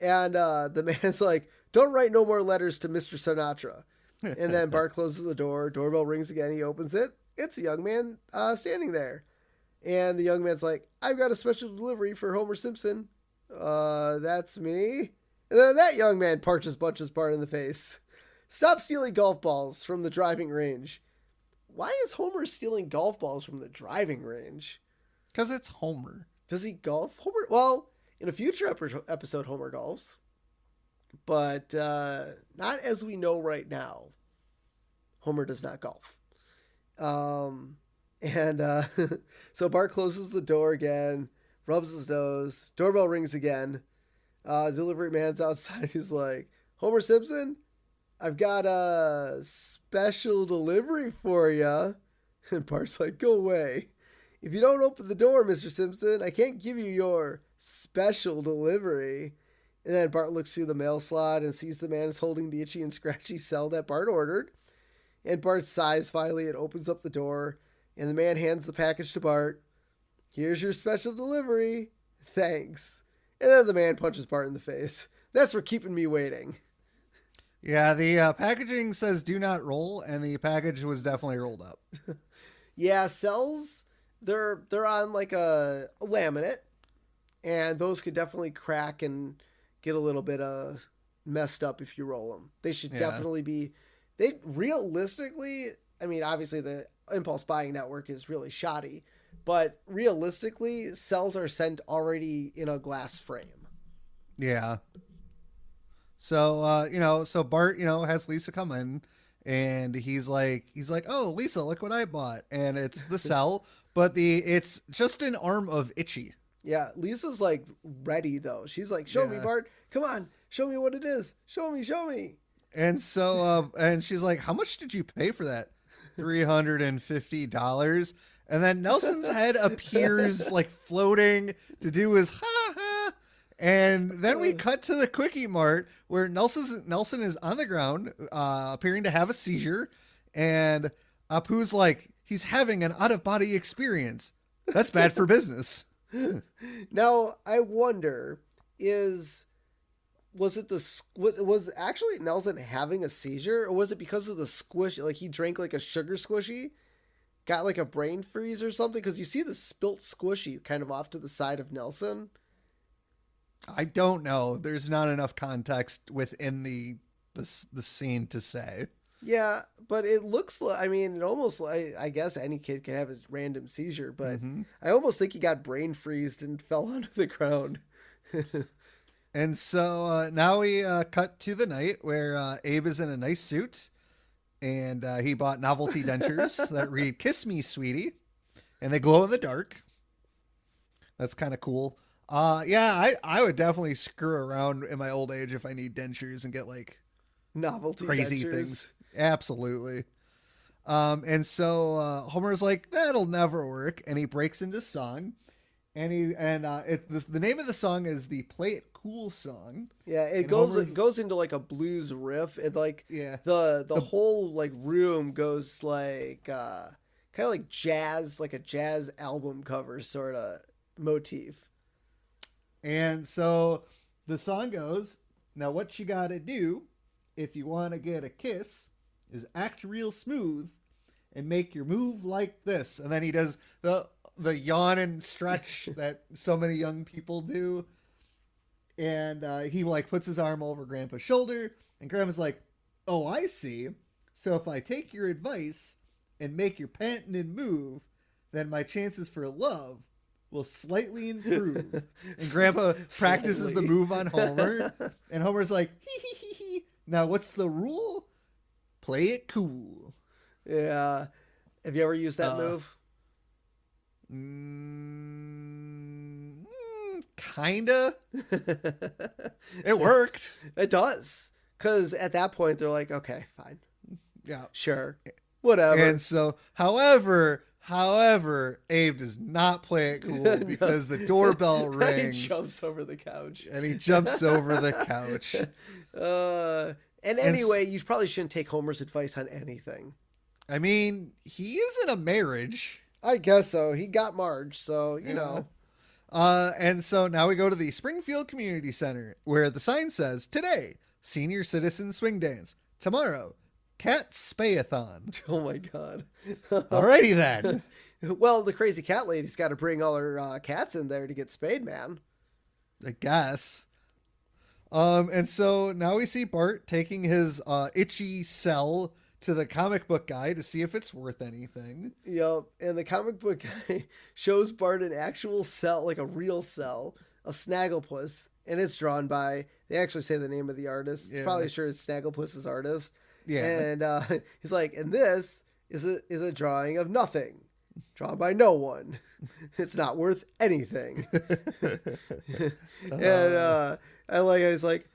And the man's like, "Don't write no more letters to Mr. Sinatra." And then Bart closes the door. Doorbell rings again. He opens it. It's a young man standing there. And the young man's like, "I've got a special delivery for Homer Simpson." "That's me." And then that young man punches Bart in the face. "Stop stealing golf balls from the driving range." Why is Homer stealing golf balls from the driving range? Because it's Homer. Does he golf? Homer? Well, in a future episode, Homer golfs. But not as we know right now. Homer does not golf. So Bart closes the door again, rubs his nose. Doorbell rings again. Delivery man's outside. He's like, "Homer Simpson, I've got a special delivery for you." And Bart's like, "Go away. If you don't open the door, Mr. Simpson, I can't give you your special delivery." And then Bart looks through the mail slot and sees the man is holding the itchy and scratchy cell that Bart ordered. And Bart sighs finally and opens up the door. And the man hands the package to Bart. "Here's your special delivery. Thanks." And then the man punches Bart in the face. That's for keeping me waiting. Yeah, the packaging says "do not roll," and the package was definitely rolled up. Yeah, cells, they're on like a laminate. And those could definitely crack and get a little bit messed up if you roll them. They should definitely be... realistically, I mean, obviously the impulse buying network is really shoddy, but realistically, cells are sent already in a glass frame. Yeah. So, so Bart, has Lisa come in and he's like, "Oh, Lisa, look what I bought." And it's the cell, but it's just an arm of Itchy. Yeah. Lisa's like ready though. She's like, "Show me, Bart. Come on. Show me what it is. Show me. And so, and she's like, "How much did you pay for that?" $350. And then Nelson's head appears like floating to do his ha ha. And then we cut to the Quickie Mart where Nelson is on the ground, appearing to have a seizure. And Apu's like, he's having an out of body experience. That's bad for business. Now, I wonder, was actually Nelson having a seizure, or was it because of the squish? Like he drank like a sugar squishy, got like a brain freeze or something? Because you see the spilt squishy kind of off to the side of Nelson. I don't know. There's not enough context within the scene to say. Yeah, but it looks like, I mean, it almost like, I guess any kid can have a random seizure, but I almost think he got brain freezed and fell onto the ground. And so now we cut to the night where Abe is in a nice suit and he bought novelty dentures that read "Kiss Me, Sweetie," and they glow in the dark. That's kind of cool. I would definitely screw around in my old age if I need dentures and get like novelty crazy dentures. Things. Absolutely. And so Homer's like, "That'll never work," and he breaks into song. And the name of the song is the "Play It Cool" song. Yeah, it goes into like a blues riff, and like the whole like room goes like kind of like jazz, like a jazz album cover sort of motif. And so the song goes, "Now what you gotta do if you want to get a kiss is act real smooth and make your move like this. And then he does the yawn and stretch that so many young people do. And he like puts his arm over Grandpa's shoulder, and Grandma's like, oh, I see. So if I take your advice and make your panting and move, then my chances for love will slightly improve. And Grandpa practices the move on Homer, and Homer's like, hee hee hee hee. Now what's the rule? Play it cool. Yeah. Have you ever used that move? Kinda. It worked. It does. Because at that point, they're like, okay, fine. Yeah. Sure. Whatever. And so, however, Abe does not play it cool because the doorbell rings. He jumps over the couch. And he jumps over the couch. And anyway, you probably shouldn't take Homer's advice on anything. I mean, he is in a marriage. I guess so. He got Marge, so, you know. And so now we go to the Springfield Community Center, where the sign says, today, Senior Citizen Swing Dance. Tomorrow, Cat Spay-a-thon. Oh, my God. Alrighty, then. Well, the crazy cat lady's got to bring all her cats in there to get spayed, man. I guess. And so now we see Bart taking his itchy cell to the comic book guy to see if it's worth anything. Yep. And the comic book guy shows Bart an actual cell, like a real cell, of Snagglepuss. And it's drawn by, they actually say the name of the artist. Yeah. Probably sure it's Snagglepuss's artist. Yeah. And he's like, and this is a drawing of nothing. Drawn by no one. It's not worth anything. And Bart's like,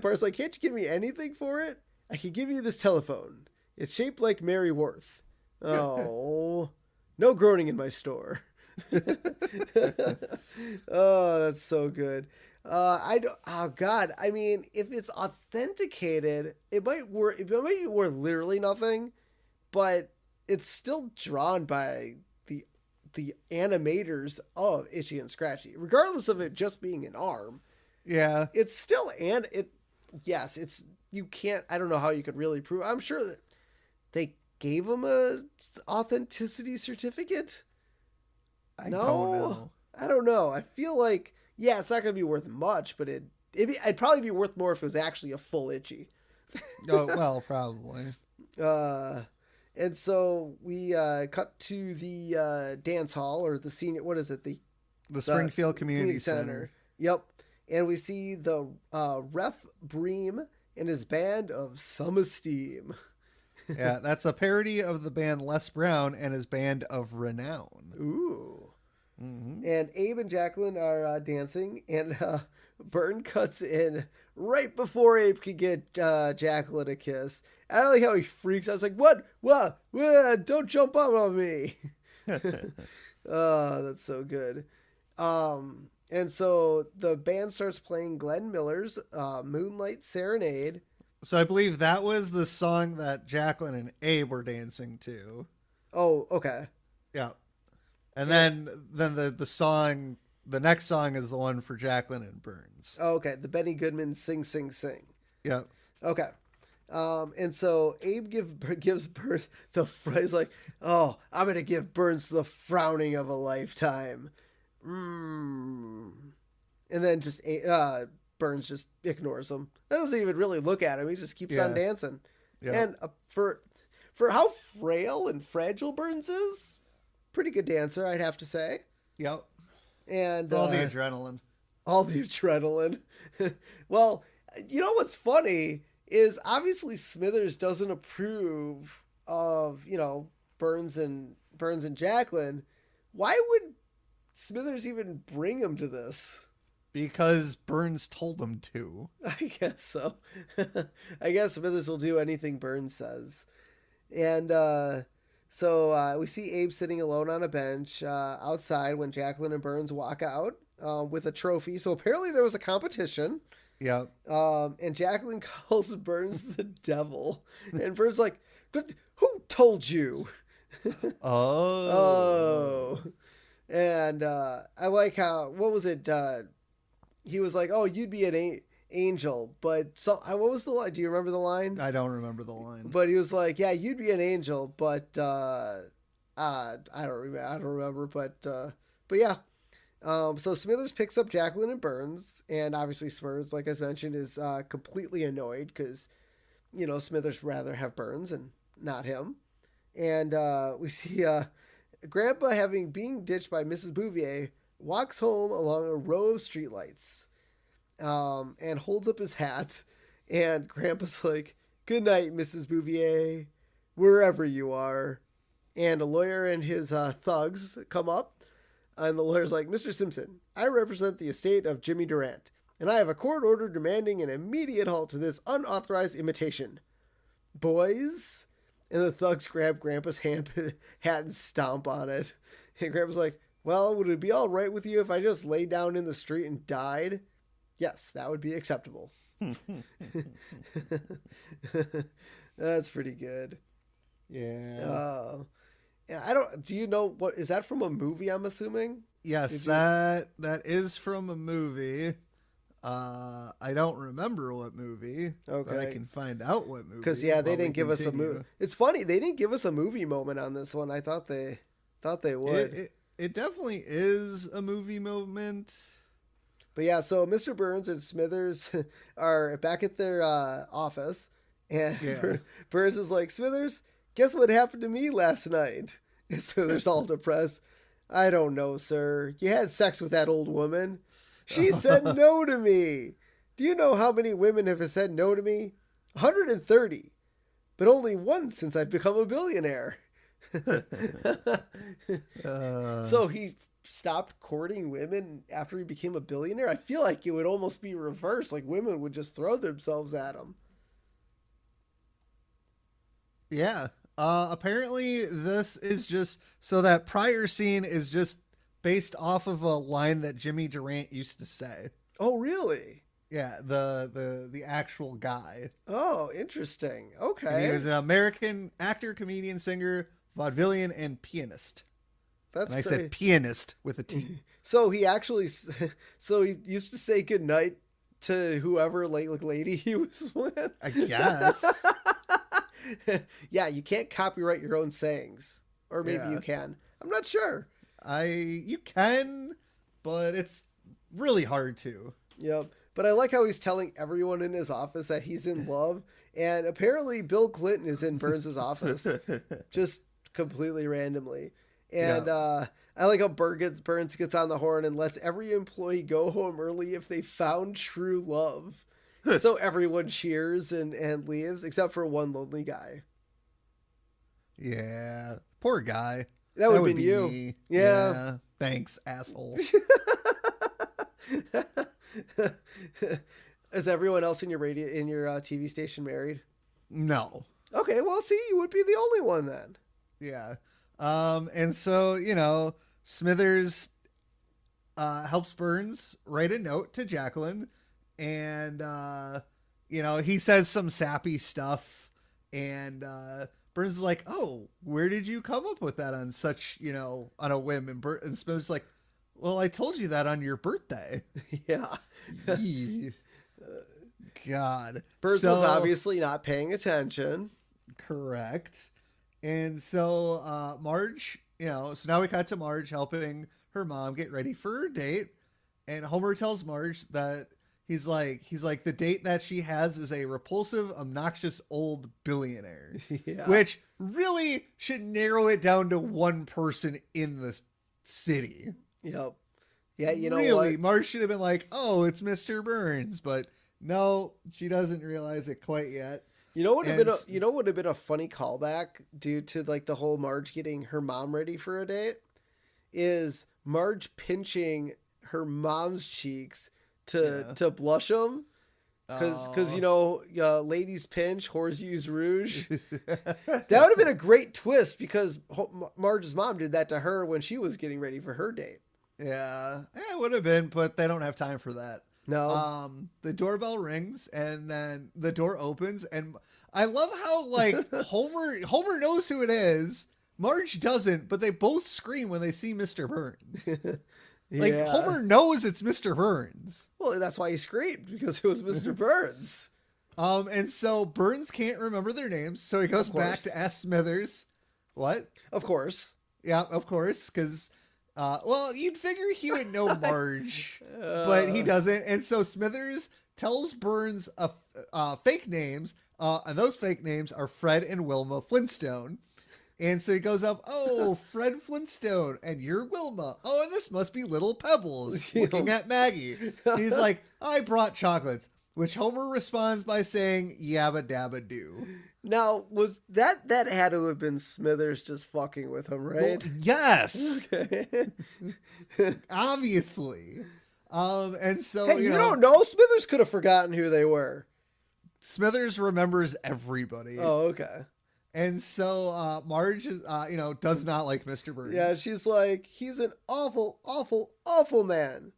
Bart's like, can't you give me anything for it? I can give you this telephone. It's shaped like Mary Worth. Oh, no groaning in my store. Oh, that's so good. Oh God. I mean, if it's authenticated, it might be worth literally nothing, but it's still drawn by the animators of Itchy and Scratchy, regardless of it just being an arm. Yeah. It's still, you can't, I don't know how you could really prove. I'm sure that they gave him a authenticity certificate. I don't know. I feel like, it's not going to be worth much, but it'd probably be worth more if it was actually a full Itchy. Oh, well, probably. And so we cut to the dance hall, or the senior, what is it? The Springfield Community Center. Yep. And we see the Ref Bream and his band of Some Esteem. Yeah, that's a parody of the band Les Brown and his band of Renown. Ooh. Mm-hmm. And Abe and Jacqueline are dancing, and Burton cuts in right before Abe could get Jacqueline a kiss. I like how he freaks out. I was like, what? Don't jump up on me. Oh, that's so good. And so the band starts playing Glenn Miller's Moonlight Serenade. So I believe that was the song that Jacqueline and Abe were dancing to. Oh, okay. Yeah. And then the next song is the one for Jacqueline and Burns. Oh, okay. The Benny Goodman Sing, Sing, Sing. Yeah. Okay. And so Abe gives Burns he's like, oh, I'm going to give Burns the frowning of a lifetime. And then just Burns just ignores him. Doesn't even really look at him. He just keeps on dancing. Yeah. And for how frail and fragile Burns is, pretty good dancer, I'd have to say. Yep. And all the adrenaline. All the adrenaline. Well, you know what's funny is obviously Smithers doesn't approve of, Burns and Jacqueline. Why would Smithers even bring him to this? Because Burns told him to. I guess so. I guess Smithers will do anything Burns says. And so we see Abe sitting alone on a bench outside when Jacqueline and Burns walk out with a trophy. So apparently there was a competition. Yeah. And Jacqueline calls Burns the devil. And Burns like, who told you? Oh. And I like how, what was it? He was like, oh, you'd be an angel, but what was the line? Do you remember the line? I don't remember the line. But he was like, "Yeah, you'd be an angel, but I don't remember, but yeah." So Smithers picks up Jacqueline and Burns, and obviously Smithers, like I mentioned, is completely annoyed because, Smithers rather have Burns and not him. And we see Grandpa, being ditched by Mrs. Bouvier, walks home along a row of streetlights, and holds up his hat. And Grandpa's like, "Good night, Mrs. Bouvier, wherever you are." And a lawyer and his thugs come up. And the lawyer's like, "Mr. Simpson, I represent the estate of Jimmy Durant, and I have a court order demanding an immediate halt to this unauthorized imitation. Boys?" And the thugs grab Grandpa's hat and stomp on it. And Grandpa's like, "Well, would it be all right with you if I just lay down in the street and died?" "Yes, that would be acceptable." That's pretty good. Yeah. Do you know what is that from a movie, I'm assuming? Yes, that is from a movie. I don't remember what movie. Okay. But I can find out what movie. Because they didn't give us a movie. It's funny, they didn't give us a movie moment on this one. I thought they would. It definitely is a movie moment. But yeah, so Mr. Burns and Smithers are back at their office, and Burns is like, "Smithers, guess what happened to me last night?" And Smithers all depressed. "I don't know, sir. You had sex with that old woman. She said no to me. Do you know how many women have said no to me? 130. But only once since I've become a billionaire." So he stopped courting women after he became a billionaire? I feel like it would almost be reversed. Like women would just throw themselves at him. Yeah. Apparently this is just so that prior scene is just based off of a line that Jimmy Durant used to say. Oh, really? Yeah, the actual guy. Oh, interesting. Okay. And he was an American actor, comedian, singer, vaudevillian, and pianist. That's and I great. said pianist with a T. So he used to say goodnight to whoever lady he was with. I guess. Yeah, you can't copyright your own sayings. Or maybe you can. I'm not sure. You can, but it's really hard to. Yep. But I like how he's telling everyone in his office that he's in love. And apparently Bill Clinton is in Burns' office. Just completely randomly. And I like how Burns gets on the horn and lets every employee go home early if they found true love. So everyone cheers and leaves, except for one lonely guy. Yeah. Poor guy. That would be you. Me. Yeah. Thanks, asshole. Is everyone else in your TV station married? No. Okay, well, see, you would be the only one then. Yeah. And so, Smithers helps Burns write a note to Jacqueline, and he says some sappy stuff, and Burns is like, "Oh, where did you come up with that on such, on a whim?" And Smithers is like, "Well, I told you that on your birthday." Yeah. God. Burns was obviously not paying attention. Correct. And so Marge, so now we cut to Marge helping her mom get ready for her date. And Homer tells Marge that he's like, the date that she has is a repulsive, obnoxious old billionaire. Yeah. Which really should narrow it down to one person in the city. Yep. Yeah, really, what? Marge should have been like, "Oh, it's Mr. Burns," but no, she doesn't realize it quite yet. You know what would have been a funny callback due to the whole Marge getting her mom ready for a date is Marge pinching her mom's cheeks to blush them. Because ladies pinch, whores use rouge. That would have been a great twist because Marge's mom did that to her when she was getting ready for her date. Yeah, it would have been, but they don't have time for that. No. The doorbell rings and then the door opens, and I love how Homer knows who it is. Marge doesn't, but they both scream when they see Mr. Burns. Like, Yeah. Homer knows it's Mr. Burns. Well, that's why he screamed, because it was Mr. Burns. And so Burns can't remember their names, so he goes back to ask Smithers. What? Of course. Yeah, of course, because, well, you'd figure he would know Marge, but he doesn't. And so Smithers tells Burns fake names, and those fake names are Fred and Wilma Flintstone. And so he goes up, oh, Fred Flintstone, and you're Wilma. Oh, and this must be Little Pebbles, looking at Maggie. He's like, I brought chocolates, which Homer responds by saying, yabba dabba doo. Now, was that had to have been Smithers just fucking with him, right? Well, yes. Okay. Obviously. And so, Hey, you don't know? Smithers could have forgotten who they were. Smithers remembers everybody. Oh, okay. And so Marge, does not like Mr. Burns. Yeah, she's like, he's an awful, awful, awful man.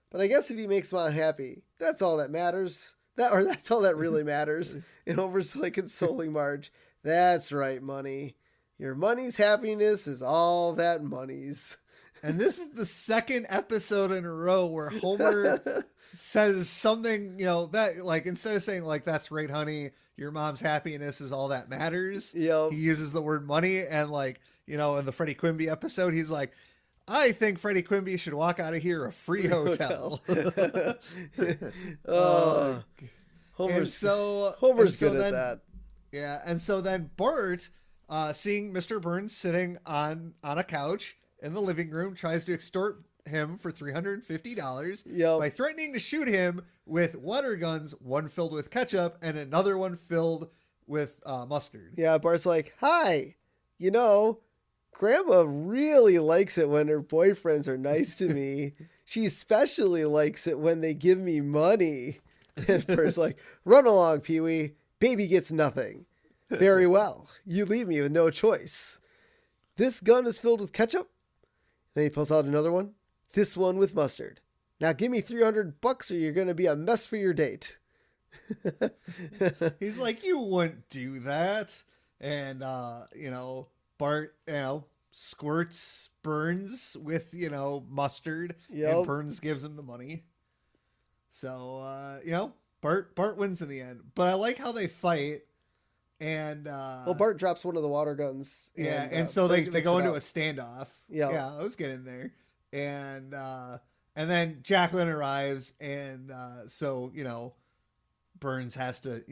But I guess if he makes Mom happy, that's all that matters. That's all that really matters. And Homer's like consoling Marge. That's right, money. Your money's happiness is all that money's. And this is the second episode in a row where Homer says something, that, like, instead of saying, like, that's right, honey, your mom's happiness is all that matters. Yep. He uses the word money. And, like, in the Freddie Quimby episode, he's like, I think Freddie Quimby should walk out of here a free hotel. Homer's good at that. Yeah. And so then Bart, seeing Mr. Burns sitting on a couch in the living room, tries to extort him for $350 by threatening to shoot him with water guns, one filled with ketchup and another one filled with mustard. Yeah, Bart's like, hi, Grandma really likes it when her boyfriends are nice to me. She especially likes it when they give me money. And Bart's like, run along, Pee-wee. Baby gets nothing. Very well. You leave me with no choice. This gun is filled with ketchup. Then he pulls out another one. This one with mustard. Now give me $300 or you're going to be a mess for your date. He's like, you wouldn't do that. And, Bart, squirts Burns with, mustard. Yep. And Burns gives him the money. So, Bart wins in the end. But I like how they fight. And Bart drops one of the water guns. And so they go into a standoff. Yep. Yeah, I was getting there. And then Jacqueline arrives, and so Burns has to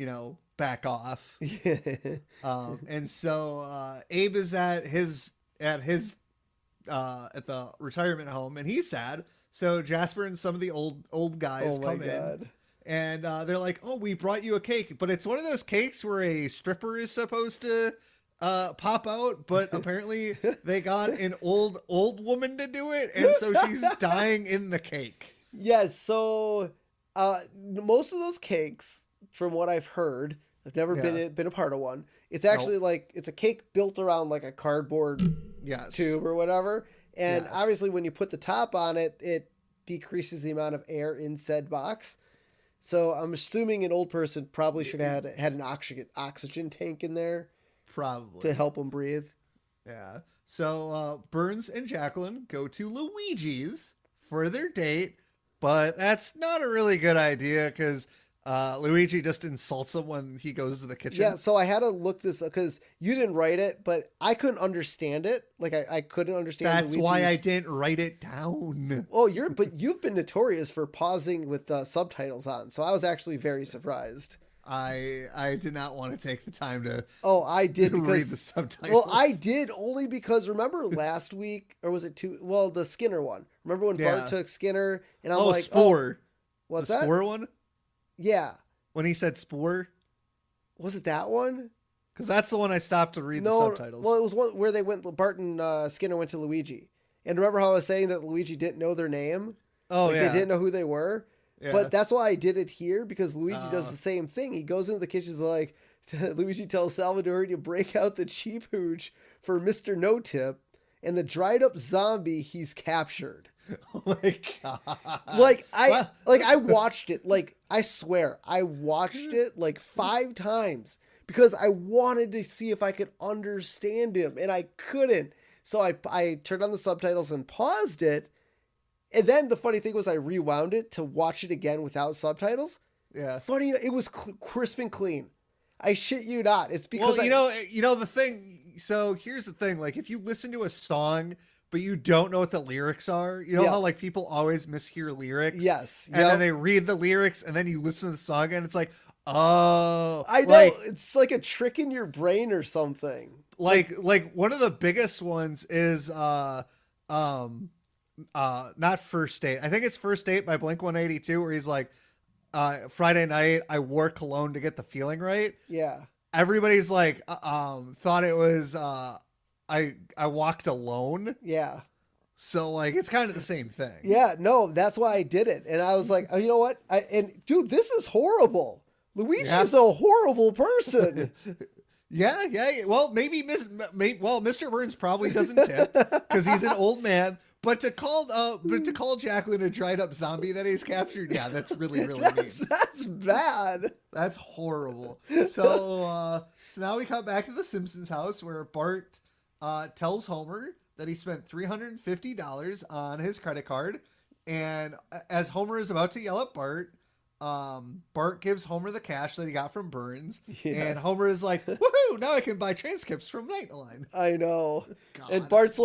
back off. And so Abe is at the retirement home, and he's sad. So Jasper and some of the old guys come in. And they're like, oh, we brought you a cake. But it's one of those cakes where a stripper is supposed to pop out. But apparently they got an old woman to do it. And so she's dying in the cake. Yes. So most of those cakes, from what I've heard, I've never been a part of one. It's actually it's a cake built around like a cardboard tube or whatever. And obviously when you put the top on it, it decreases the amount of air in said box. So I'm assuming an old person probably should have had an oxygen tank in there. Probably. To help them breathe. Yeah. So Burns and Jacqueline go to Luigi's for their date, but that's not a really good idea because Luigi just insults him when he goes to the kitchen. Yeah, so I had to look this up because you didn't write it, but I couldn't understand it. Like I couldn't understand. That's why I didn't write it down. Oh, you've been notorious for pausing with subtitles on, so I was actually very surprised. I did not want to take the time to. Oh, I did read the subtitles. Well, I did only because remember last week, or was it the Skinner one? Remember when Bart took Skinner and I'm like, Spore. What's the that? Spore one? Yeah. When he said Spore? Was it that one? Because that's the one I stopped to read the subtitles. Well, it was one where they went, Bart and Skinner went to Luigi. And remember how I was saying that Luigi didn't know their name? Oh, They didn't know who they were? Yeah. But that's why I did it here, because Luigi does the same thing. He goes into the kitchen, like, Luigi tells Salvador to break out the cheap hooch for Mr. No Tip and the dried up zombie he's captured. Oh my God. I watched it. Like, I swear, I watched it like 5 times because I wanted to see if I could understand him, and I couldn't. So I turned on the subtitles and paused it, And then the funny thing was I rewound it to watch it again without subtitles. Yeah. Funny, it was crisp and clean. I shit you not. It's because the thing. So here's the thing. Like, if you listen to a song, but you don't know what the lyrics are, you know how like people always mishear lyrics. Yes. And then they read the lyrics, and then you listen to the song, and it's like, oh, I know, it's like a trick in your brain or something. Like one of the biggest ones is not First Date. I think it's First Date by Blink-182, where he's like, Friday night I wore cologne to get the feeling right. Yeah. Everybody's like thought it was I walked alone. Yeah. So like it's kind of the same thing. Yeah, no, that's why I did it. And I was like, oh, you know what? Dude, this is horrible. Luigi is a horrible person. Yeah. Well, maybe Mr. Burns probably doesn't tip because he's an old man. But to call Jacqueline a dried up zombie that he's captured, yeah, that's really mean. That's bad. That's horrible. So now we come back to the Simpsons house where Bart tells Homer that he spent $350 on his credit card, and as Homer is about to yell at Bart, Bart gives Homer the cash that he got from Burns, and Homer is like, woohoo, now I can buy transcripts from Nightline. I know. God. And Bart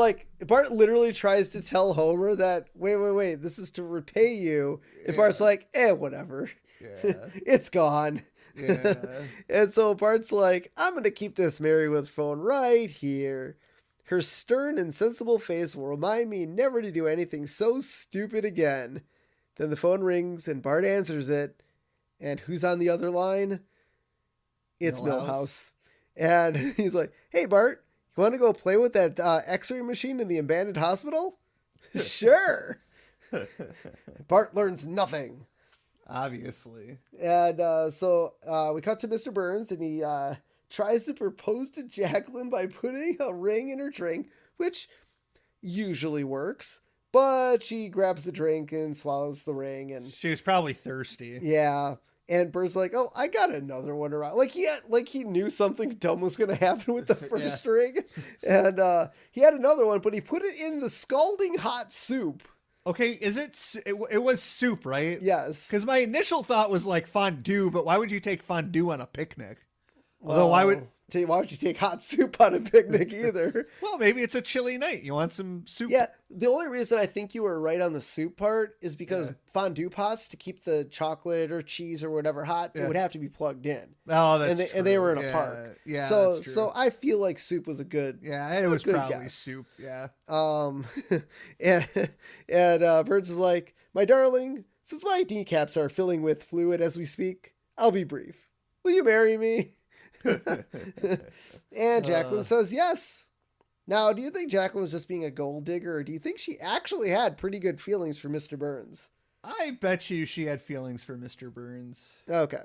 literally tries to tell Homer that, wait, this is to repay you. And Bart's like, whatever. Yeah. It's gone. Yeah. And so Bart's like, I'm going to keep this Merryweather phone right here. Her stern and sensible face will remind me never to do anything so stupid again. Then the phone rings and Bart answers it. And who's on the other line? It's Milhouse. And he's like, hey, Bart, you want to go play with that x-ray machine in the abandoned hospital? Sure. Bart learns nothing. Obviously. And so we cut to Mr. Burns, and he tries to propose to Jacqueline by putting a ring in her drink, which usually works. But she grabs the drink and swallows the ring, and she was probably thirsty. Yeah. And Burns like, oh, I got another one around. Like he knew something dumb was gonna happen with the first ring, and he had another one, but he put it in the scalding hot soup. Okay, it was soup, right? Yes. Because my initial thought was like fondue, but why would you take fondue on a picnic? Although why would you take hot soup on a picnic either? Well, maybe it's a chilly night. You want some soup? Yeah. The only reason I think you were right on the soup part is because fondue pots, to keep the chocolate or cheese or whatever hot, it would have to be plugged in. Oh, that's true. And they were in a park. Yeah. So I feel like soup was a good. Yeah, it was probably guess. soup. Yeah. And Burns is like, my darling, since my kneecaps are filling with fluid as we speak, I'll be brief. Will you marry me? And Jacqueline says yes. Now, do you think Jacqueline was just being a gold digger, or do you think she actually had pretty good feelings for Mr. Burns? I bet you she had feelings for Mr. Burns. Okay.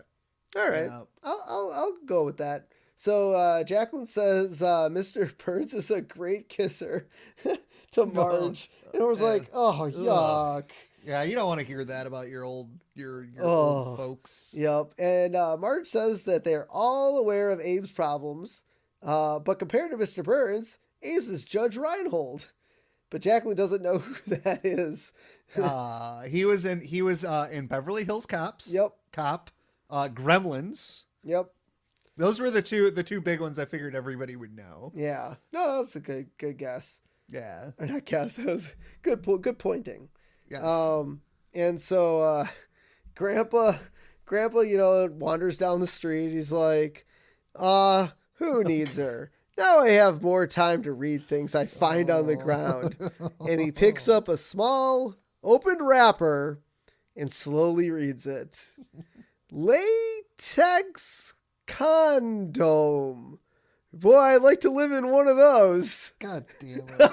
All right. Yeah. I'll go with that. So Jacqueline says Mr. Burns is a great kisser to Marge. And it was like, oh, yuck. Yeah, you don't want to hear that about your old folks. Yep. And Marge says that they're all aware of Abe's problems, but compared to Mr. Burns, Abe's is Judge Reinhold. But Jacqueline doesn't know who that is. He was in Beverly Hills Cops. Yep. Gremlins. Yep. Those were the two big ones I figured everybody would know. Yeah. No, that's a good guess. Yeah. Or not guess. That was good pointing. Yes. And so Grandpa, wanders down the street. He's like, who needs her? Now I have more time to read things I find on the ground. And he picks up a small open wrapper and slowly reads it. Latex condom. Boy, I'd like to live in one of those. God damn it.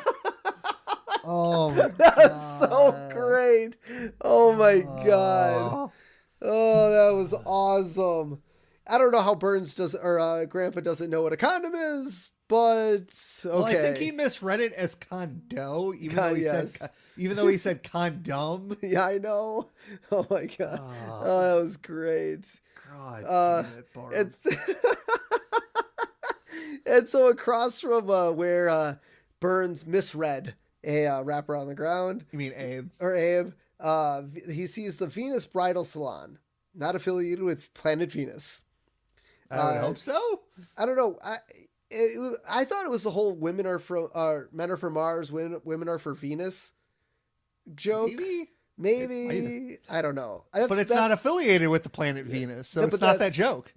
Oh my God. That was so great. Oh my God. Oh, that was awesome. I don't know how Burns Grandpa doesn't know what a condom is, but okay. Well, I think he misread it as condo, even though he said condom. Yeah, I know. Oh my God. Oh, that was great. God damn it, Barb. And so across from where Burns misread a rapper on the ground. You mean Abe? Or Abe. He sees the Venus Bridal Salon, not affiliated with Planet Venus. I would hope so. I don't know. I thought it was the whole men are for Mars, women are for Venus joke. Maybe. I don't know. But it's not affiliated with the planet Venus, so it's not that joke.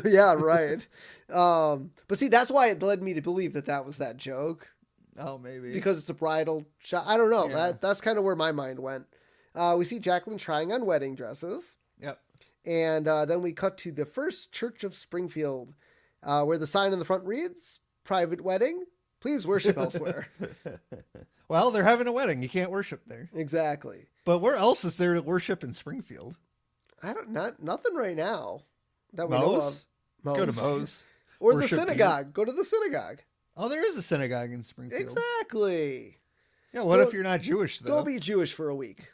Yeah, right. But see, that's why it led me to believe that was that joke. Oh, maybe. Because it's a bridal shot. I don't know. Yeah. That's kind of where my mind went. We see Jacqueline trying on wedding dresses. Yep. And then we cut to the First Church of Springfield, where the sign in the front reads, "Private wedding. Please worship elsewhere." Well, they're having a wedding. You can't worship there. Exactly. But where else is there to worship in Springfield? Nothing right now that we know of. Moe's? Go to Moe's. Or the synagogue. Go to the synagogue. Oh, there is a synagogue in Springfield. Exactly. Yeah, what if you're not Jewish, though? Go be Jewish for a week.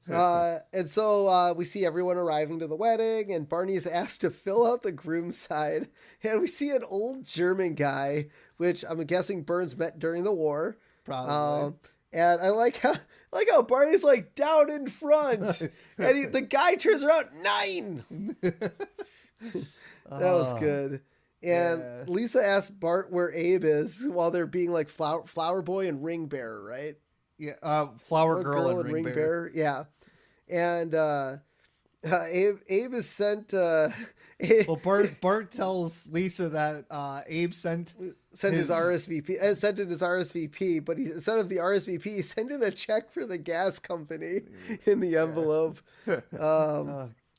And so we see everyone arriving to the wedding, and Barney is asked to fill out the groom's side. And we see an old German guy, which I'm guessing Burns met during the war. Probably. And I like how Barney's like down in front, and the guy turns around 9. That was good. And Lisa asked Bart where Abe is while they're being like flower boy and ring bearer, right? Yeah, flower girl and ring bearer. Yeah. And Abe is sent. Well, Bart tells Lisa that Abe sent his RSVP. Sent in his RSVP, but instead of the RSVP, he sent in a check for the gas company in the envelope.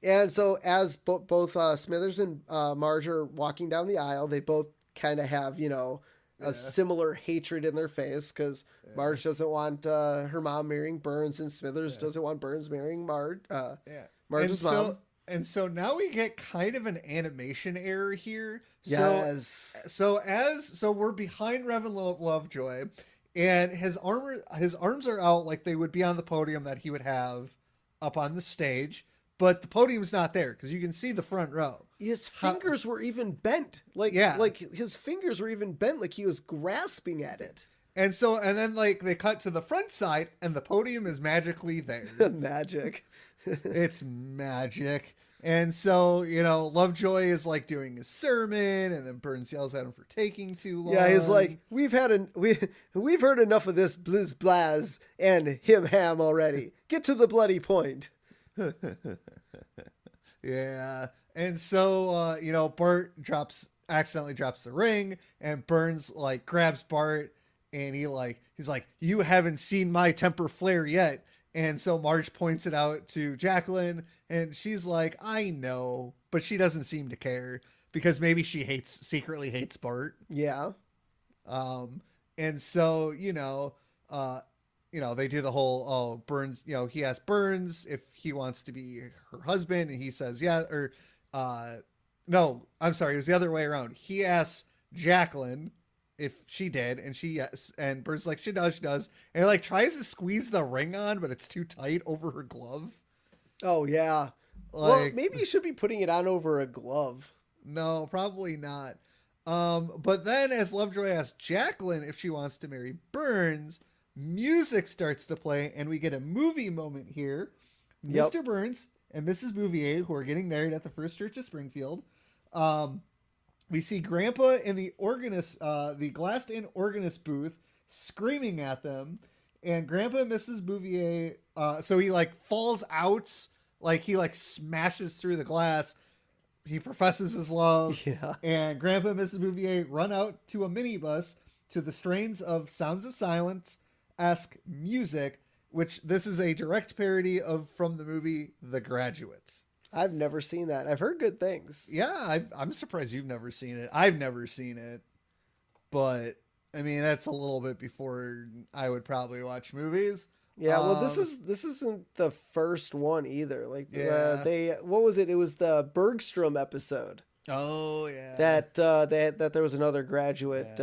And so as both Smithers and Marge are walking down the aisle, they both kind of have, a similar hatred in their face, because Marge doesn't want her mom marrying Burns, and Smithers doesn't want Burns marrying Marge's mom. And so now we get kind of an animation error here. Yes. So we're behind Reverend Lovejoy, and his arms are out like they would be on the podium that he would have up on the stage. But the podium's not there because you can see the front row. His fingers were even bent. Like his fingers were even bent, like he was grasping at it. And then like they cut to the front side and the podium is magically there. Magic. It's magic. And so, Lovejoy is like doing his sermon, and then Burns yells at him for taking too long. Yeah, he's like, we've heard enough of this blizz blaz and him ham already. Get to the bloody point. Yeah. And so Bart accidentally drops the ring, and Burns like grabs Bart, and he's like, "You haven't seen my temper flare yet." And so Marge points it out to Jacqueline, and she's like, "I know," but she doesn't seem to care because maybe she secretly hates Bart. Yeah. And so they do the whole, Burns, he asks Burns if he wants to be her husband, and he says, yeah, or, no, I'm sorry, it was the other way around. He asks Jacqueline if she did, and yes, and Burns like, she does, and he like tries to squeeze the ring on, but it's too tight over her glove. Oh, yeah. Well, maybe you should be putting it on over a glove. No, probably not. But then as Lovejoy asks Jacqueline if she wants to marry Burns, music starts to play, and we get a movie moment here. Yep. Mr. Burns and Mrs. Bouvier, who are getting married at the First Church of Springfield. We see Grandpa in the glassed-in organist booth screaming at them, and Grandpa and Mrs. Bouvier, so he like falls out, like he like smashes through the glass. He professes his love, and Grandpa and Mrs. Bouvier run out to a minibus to the strains of Sounds of Silence-esque music, which this is a direct parody from the movie The Graduate. I've never seen that. I've heard good things. Yeah, I'm surprised you've never seen it. I've never seen it, but I mean that's a little bit before I would probably watch movies. Yeah, well, this isn't the first one either. Like, what was it? It was the Bergstrom episode. Oh yeah, that there was another Graduate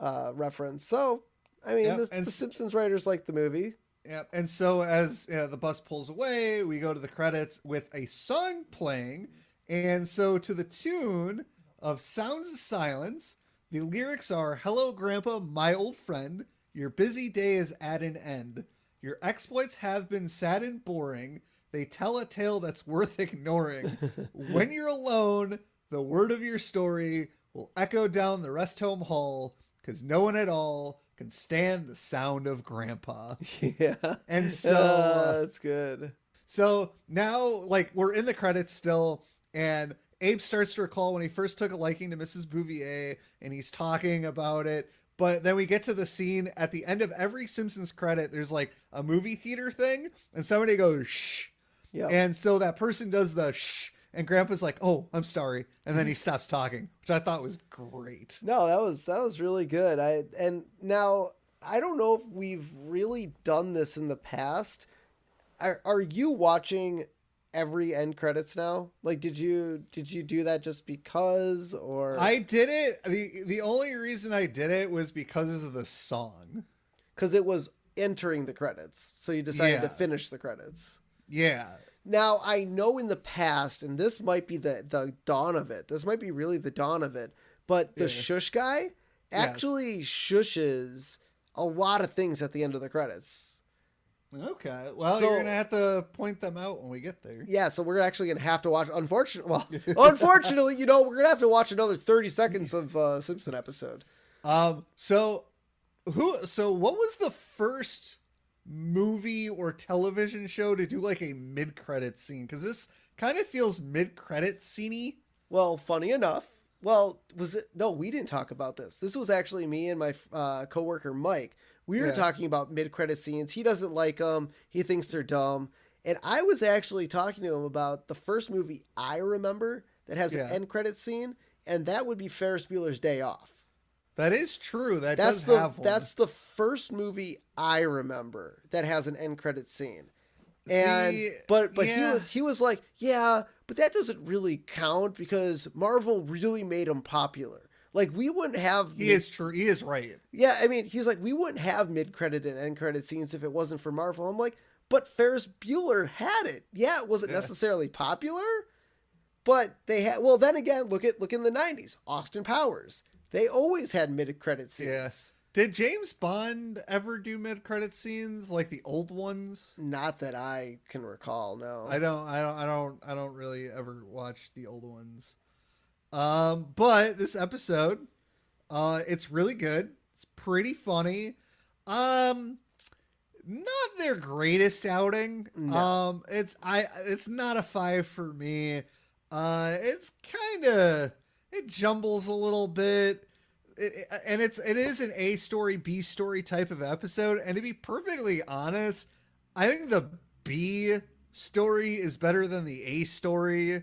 reference. So, I mean, the Simpsons writers like the movie. Yeah, and so as the bus pulls away, we go to the credits with a song playing, and so to the tune of Sounds of Silence, the lyrics are, "Hello, Grandpa, my old friend. Your busy day is at an end. Your exploits have been sad and boring. They tell a tale that's worth ignoring. When you're alone, the word of your story will echo down the rest home hall, because no one at all can stand the sound of Grandpa. Yeah. And so that's good. So now, like, we're in the credits still, and Abe starts to recall when he first took a liking to Mrs. Bouvier, and he's talking about it. But then we get to the scene at the end of every Simpsons credit. There's like a movie theater thing, and somebody goes, shh. Yeah. And so that person does the shh, and Grandpa's like, oh, I'm sorry. And then he stops talking, which I thought was great. No, that was really good. And now I don't know if we've really done this in the past. Are you watching every end credits now? Like, did you do that just because, or? I did it. The only reason I did it was because of the song. Because it was entering the credits, so you decided to finish the credits. Yeah. Now, I know in the past, and this might be the dawn of it. This might be really the dawn of it. But the shush guy actually shushes a lot of things at the end of the credits. Okay. Well, you're going to have to point them out when we get there. Yeah, so we're actually going to have to watch, unfortunately, we're going to have to watch another 30 seconds of Simpson episode. So what was the first movie or television show to do like a mid-credit scene? Because this kind of feels mid-credit scene-y. Well, funny enough, was it? No, we didn't talk about this. This was actually me and my coworker Mike. We were talking about mid-credit scenes. He doesn't like them. He thinks they're dumb. And I was actually talking to him about the first movie I remember that has an end credit scene, and that would be Ferris Bueller's Day Off. That is true. That's have one. That's the first movie I remember that has an end credit scene. And but he was like, yeah, but that doesn't really count because Marvel really made him popular. Like, we wouldn't have... He is true. He is right. Yeah, I mean, he's like, we wouldn't have mid-credit and end-credit scenes if it wasn't for Marvel. I'm like, but Ferris Bueller had it. Yeah, it wasn't necessarily popular, but they had... Well, then again, look in the 90s. Austin Powers. They always had mid-credit scenes. Yes. Did James Bond ever do mid-credit scenes like the old ones? Not that I can recall, no. I don't really ever watch the old ones. But this episode, it's really good. It's pretty funny. Not their greatest outing. No. It's not a 5 for me. It's it jumbles a little bit. It is an A story, B story type of episode. And to be perfectly honest, I think the B story is better than the A story.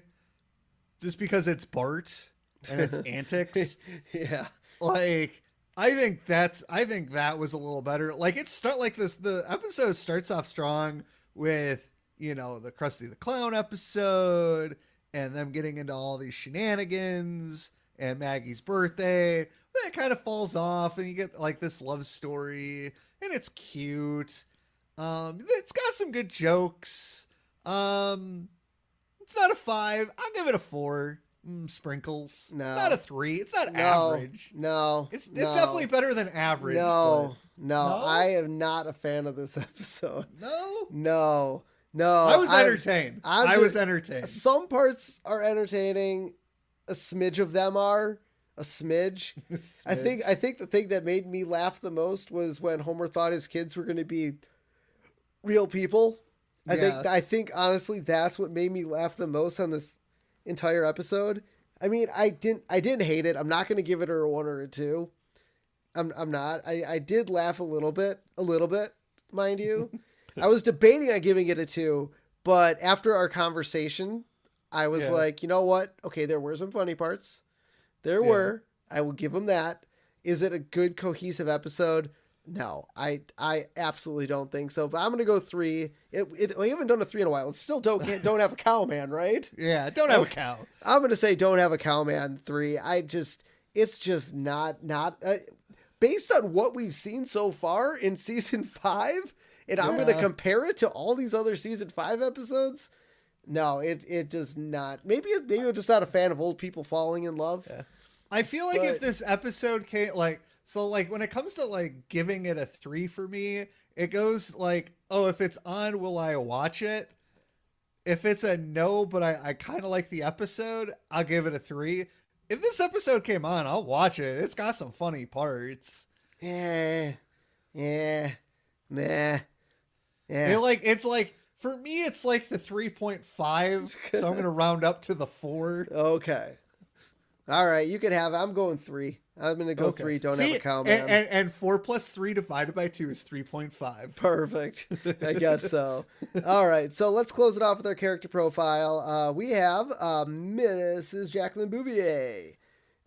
Just because it's Bart and its antics. Yeah. Like, I think that was a little better. Like, the episode starts off strong with, the Krusty the Clown episode and them getting into all these shenanigans and Maggie's birthday. Then it kind of falls off and you get like this love story and it's cute. It's got some good jokes. It's not a 5. I'll give it a 4. Sprinkles. No. Not a 3. It's not average. No. It's definitely better than average. No. I am not a fan of this episode. No. No. I was entertained. I was entertained. Some parts are entertaining. A smidge of them are. A smidge. I think the thing that made me laugh the most was when Homer thought his kids were going to be real people. I think honestly that's what made me laugh the most on this entire episode. I mean, I didn't hate it. I'm not going to give it a 1 or a 2. I'm not. I did laugh a little bit, mind you. I was debating on giving it a 2, but after our conversation, I was like, you know what? Okay, there were some funny parts. There were. I will give them that. Is it a good cohesive episode? No, I absolutely don't think so. But I'm gonna go 3. We haven't done a 3 in a while. It's still don't have a cow man, right? Yeah, don't have a cow. I'm gonna say don't have a cow man 3. It's just not based on what we've seen so far in season 5, and I'm gonna compare it to all these other season 5 episodes. No, it does not. Maybe I'm just not a fan of old people falling in love. Yeah. I feel like if this episode came, like, So like when it comes to like giving it a 3 for me, it goes like, oh, if it's on, will I watch it? If it's a no, but I kind of like the episode, I'll give it a 3. If this episode came on, I'll watch it. It's got some funny parts. Yeah, meh, yeah. It's like for me, it's like the 3.5. So I'm gonna round up to the 4. Okay. All right, you can have it. I'm going 3. I'm gonna go 3. Don't have a count, man. And 4 plus 3 divided by 2 is 3.5. Perfect. I guess so. All right, so let's close it off with our character profile. We have Mrs. Jacqueline Bouvier.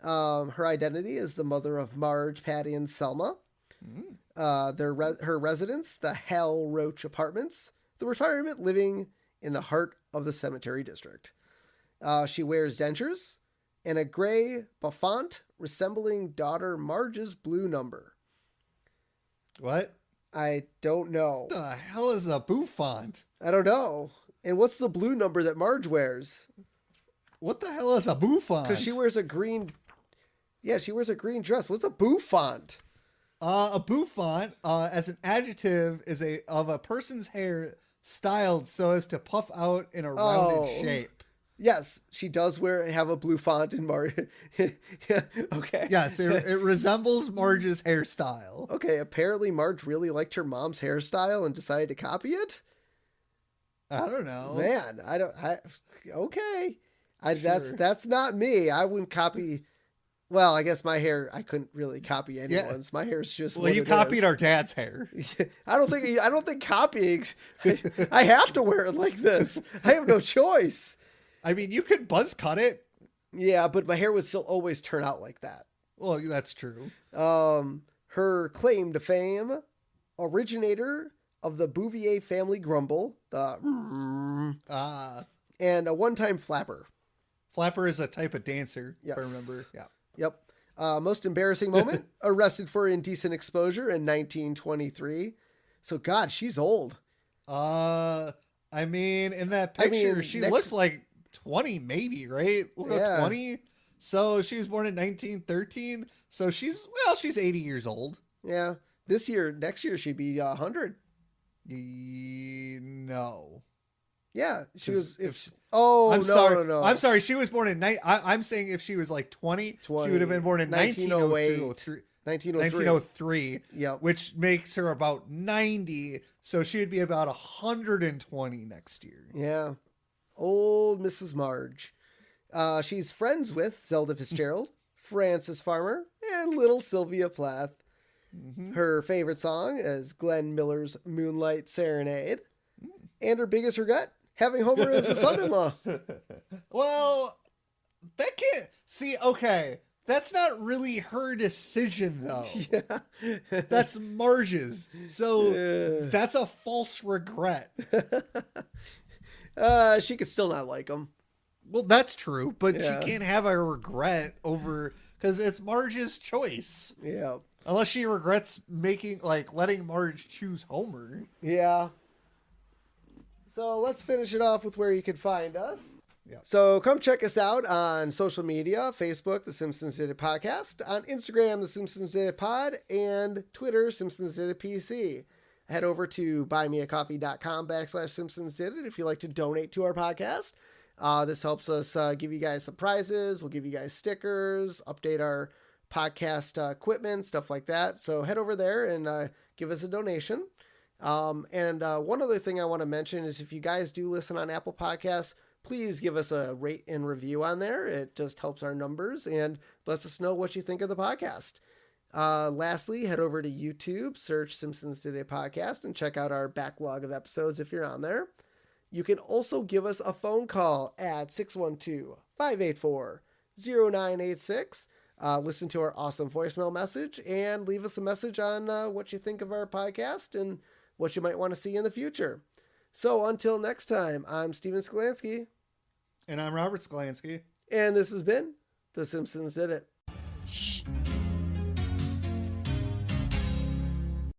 Her identity is the mother of Marge, Patty, and Selma. Her residence, the Hal Roach Apartments, the retirement living in the heart of the cemetery district. She wears dentures and a gray bouffant resembling daughter Marge's blue number. What? I don't know. What the hell is a bouffant? I don't know. And what's the blue number that Marge wears? What the hell is a bouffant? Because she wears a green... Yeah, she wears a green dress. What's a bouffant? A bouffant, as an adjective, is of a person's hair styled so as to puff out in a rounded shape. Yes, she does have a blue font in Marge. Yeah, okay. Yes, it resembles Marge's hairstyle. Okay, apparently Marge really liked her mom's hairstyle and decided to copy it. I don't know. Man, okay. Sure. That's not me. I wouldn't copy. Well, I guess my hair, I couldn't really copy anyone's. Yeah. My hair's just. Well, you copied our dad's hair. I don't think copying. I have to wear it like this. I have no choice. I mean, you could buzz cut it. Yeah, but my hair would still always turn out like that. Well, that's true. Her claim to fame, originator of the Bouvier family grumble, and a one-time flapper. Flapper is a type of dancer, yes. if I remember. Yeah. Yep. Most embarrassing moment, arrested for indecent exposure in 1923. So, God, she's old. I mean, in that picture, she looked like 20 maybe, right? Yeah. 20. So she was born in 1913. So she's 80 years old. Yeah. Next year, she'd be 100. No. Yeah. She was. No. I'm sorry. She was born in I'm saying if she was like 20, she would have been born in 1903. 1903. Yeah. Which makes her about 90. So she would be about 120 next year. Yeah. Old Mrs. Marge. She's friends with Zelda Fitzgerald, Frances Farmer, and little Sylvia Plath. Mm-hmm. Her favorite song is Glenn Miller's Moonlight Serenade. And her biggest regret, having Homer as a son-in-law. Well, that can't... See, okay, that's not really her decision, though. Yeah. That's Marge's. So that's a false regret. She could still not like him. Well, that's true, but she can't have a regret over... Because it's Marge's choice. Yeah. Unless she regrets letting Marge choose Homer. Yeah. So let's finish it off with where you can find us. Yeah. So come check us out on social media, Facebook, The Simpsons Did It Podcast, on Instagram, The Simpsons Did It Pod, and Twitter, Simpsons Did It PC. Head over to buymeacoffee.com/Simpsons Did It if you'd like to donate to our podcast. This helps us give you guys some prizes. We'll give you guys stickers, update our podcast equipment, stuff like that. So head over there and give us a donation. And one other thing I want to mention is if you guys do listen on Apple Podcasts, please give us a rate and review on there. It just helps our numbers and lets us know what you think of the podcast. Lastly, head over to YouTube, search Simpsons Today Podcast, and check out our backlog of episodes if you're on there. You can also give us a phone call at 612-584-0986. Listen to our awesome voicemail message and leave us a message on what you think of our podcast and what you might want to see in the future. So until next time, I'm Steven Skolansky. And I'm Robert Skolansky. And this has been The Simpsons Did It. Shh.